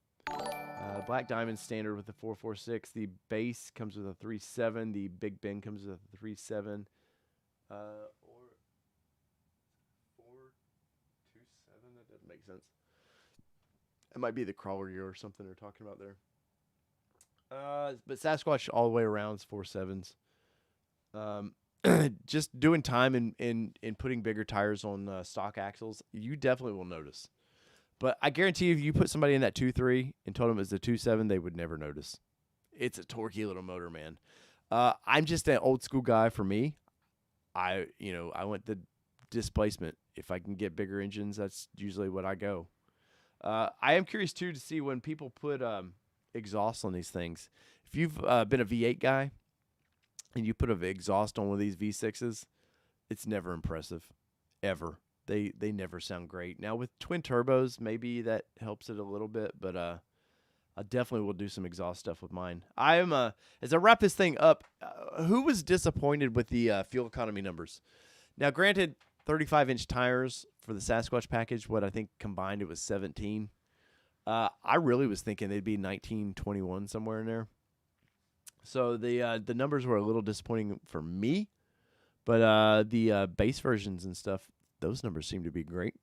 Speaker 1: Black Diamond standard with the 446. The base comes with a 3.7. The Big Ben comes with a 3.7. Or 4.27. That doesn't make sense. It might be the crawler gear or something they're talking about there. But Sasquatch all the way around is 4.7s. Just doing time in putting bigger tires on stock axles, you definitely will notice. But I guarantee you, if you put somebody in that 2.3 and told them it was a 2.7, they would never notice. It's a torquey little motor, man. I'm just an old school guy. For me, I went the displacement. If I can get bigger engines, that's usually what I go. I am curious too to see when people put exhaust on these things. If you've been a V8 guy and you put an exhaust on one of these V6s, it's never impressive, ever. They never sound great. Now with twin turbos, maybe that helps it a little bit, but I definitely will do some exhaust stuff with mine. I am as I wrap this thing up, who was disappointed with the fuel economy numbers? Now, granted, 35-inch tires for the Sasquatch package. What I think combined it was 17. I really was thinking they'd be 19, 21 somewhere in there. So the numbers were a little disappointing for me, but the base versions and stuff, those numbers seem to be great.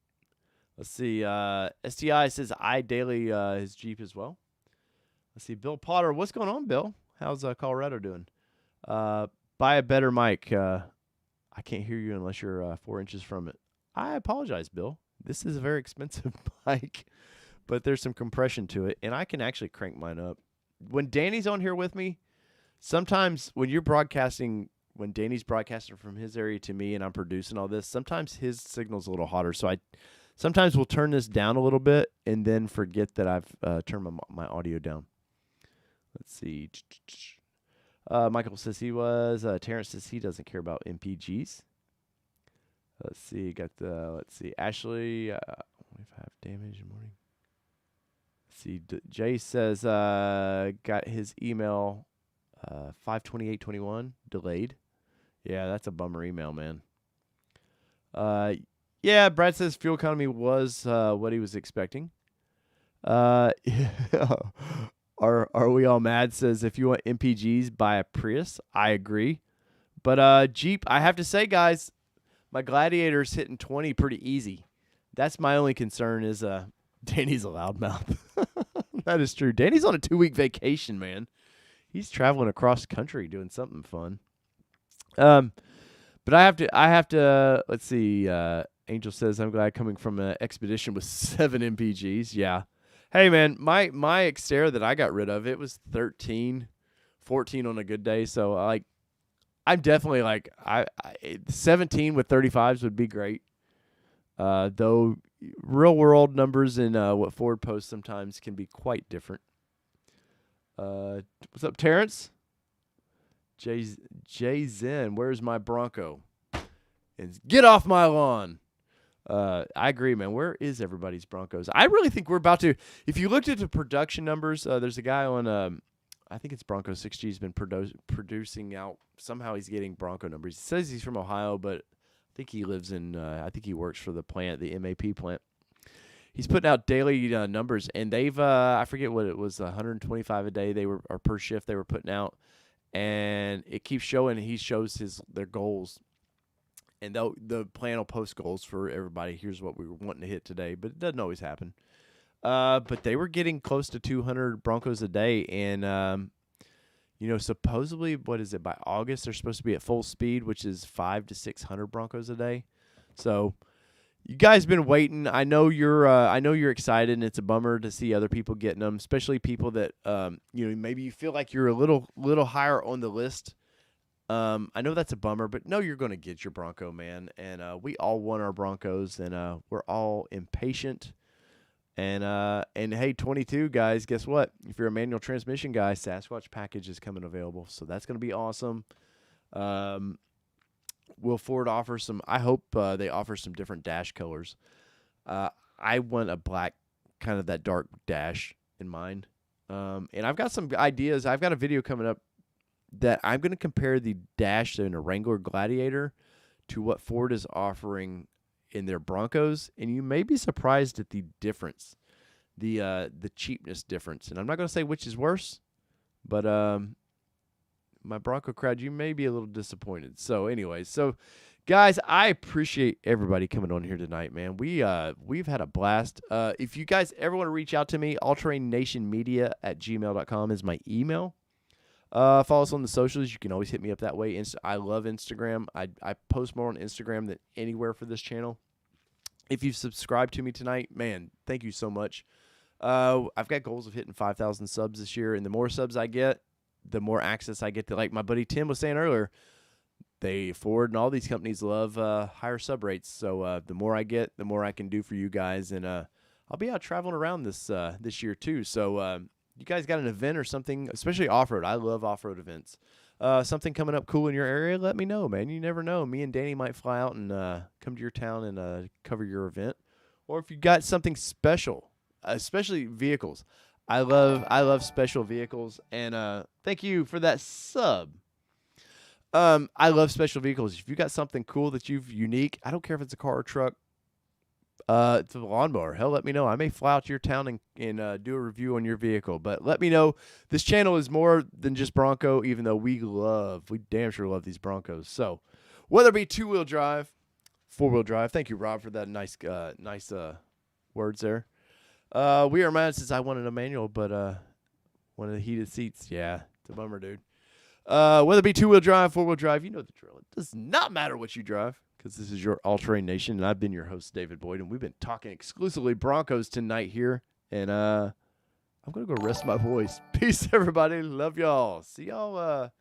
Speaker 1: Let's see. STI says I daily his Jeep as well. Let's see. Bill Potter, what's going on, Bill? How's Colorado doing? Buy a better mic. I can't hear you unless you're 4 inches from it. I apologize, Bill. This is a very expensive mic, but there's some compression to it, and I can actually crank mine up. When Danny's on here with me, sometimes when you're broadcasting, when Danny's broadcasting from his area to me and I'm producing all this, sometimes his signal's a little hotter. So I sometimes will turn this down a little bit and then forget that I've turned my audio down. Let's see. Michael says he was. Terrence says he doesn't care about MPGs. Let's see. Let's see. Ashley, 25 damage in the morning. Let's see. Jay says got his email 5/28/21 delayed. Yeah, that's a bummer email, man. Yeah, Brad says fuel economy was what he was expecting. Uh, are we all mad? Says if you want MPGs, buy a Prius. I agree, but Jeep. I have to say, guys, my Gladiator's hitting 20 pretty easy. That's my only concern is Danny's a loudmouth. That is true. Danny's on a 2-week vacation, man. He's traveling across the country doing something fun. But I have to. Let's see. Angel says, "I'm glad coming from an expedition with 7 MPGs." Yeah. Hey, man, my Xterra that I got rid of, it was 13, 14 on a good day. So I'm definitely like 17 with 35s would be great. Though real world numbers and what Ford posts sometimes can be quite different. What's up, Terrence? Jay Zen, where's my Bronco? And get off my lawn. I agree, man. Where is everybody's Broncos? I really think we're about to. If you looked at the production numbers, there's a guy on, I think it's Bronco 6G. He's been producing out. Somehow he's getting Bronco numbers. He says he's from Ohio, but I think he lives in. I think he works for the plant, the MAP plant. He's putting out daily numbers, and they've. I forget what it was, 125 a day. Or per shift they were putting out, and it keeps showing. He shows their goals. And the plan will post goals for everybody. Here's what we were wanting to hit today, but it doesn't always happen. But they were getting close to 200 Broncos a day, and supposedly, what is it? By August, they're supposed to be at full speed, which is 500 to 600 Broncos a day. So, you guys been waiting. I know you're excited, and it's a bummer to see other people getting them, especially people that maybe you feel like you're a little higher on the list. I know that's a bummer, but no, you're going to get your Bronco, man. And we all want our Broncos, and we're all impatient. And hey, 22 guys, guess what? If you're a manual transmission guy, Sasquatch package is coming available, so that's going to be awesome. Will Ford offer some? I hope they offer some different dash colors. I want a black, kind of that dark dash in mind. And I've got some ideas. I've got a video coming up that I'm going to compare the dash in a Wrangler Gladiator to what Ford is offering in their Broncos, and you may be surprised at the difference, the cheapness difference. And I'm not going to say which is worse, but my Bronco crowd, you may be a little disappointed. So anyways, guys, I appreciate everybody coming on here tonight, man. We've had a blast. If you guys ever want to reach out to me, allterrainnationmedia@gmail.com is my email. Follow us on the socials. You can always hit me up that way. I love Instagram. I post more on Instagram than anywhere for this channel. If you've subscribed to me tonight, man, thank you so much. I've got goals of hitting 5,000 subs this year, and the more subs I get, the more access I get to, like my buddy Tim was saying earlier, Ford and all these companies love higher sub rates. So the more I get, the more I can do for you guys. And I'll be out traveling around this year too. So you guys got an event or something, especially off-road. I love off-road events. Something coming up cool in your area, let me know, man. You never know. Me and Danny might fly out and come to your town and cover your event. Or if you got something special, especially vehicles. I love special vehicles, and thank you for that sub. I love special vehicles. If you got something cool that you've unique, I don't care if it's a car or truck, it's a lawnmower. Hell, let me know. I may fly out to your town and do a review on your vehicle. But let me know. This channel is more than just Bronco, even though we damn sure love these Broncos. So whether it be 2-wheel drive, 4-wheel drive. Thank you, Rob, for that nice words there. We are mad since I wanted a manual, but wanted the heated seats. Yeah, it's a bummer, dude. Whether it be 2-wheel drive, 4-wheel drive, you know the drill. It does not matter what you drive, because this is your All-Terrain Nation, and I've been your host, David Boyd, and we've been talking exclusively Broncos tonight here, and I'm going to go rest my voice. Peace, everybody. Love y'all. See y'all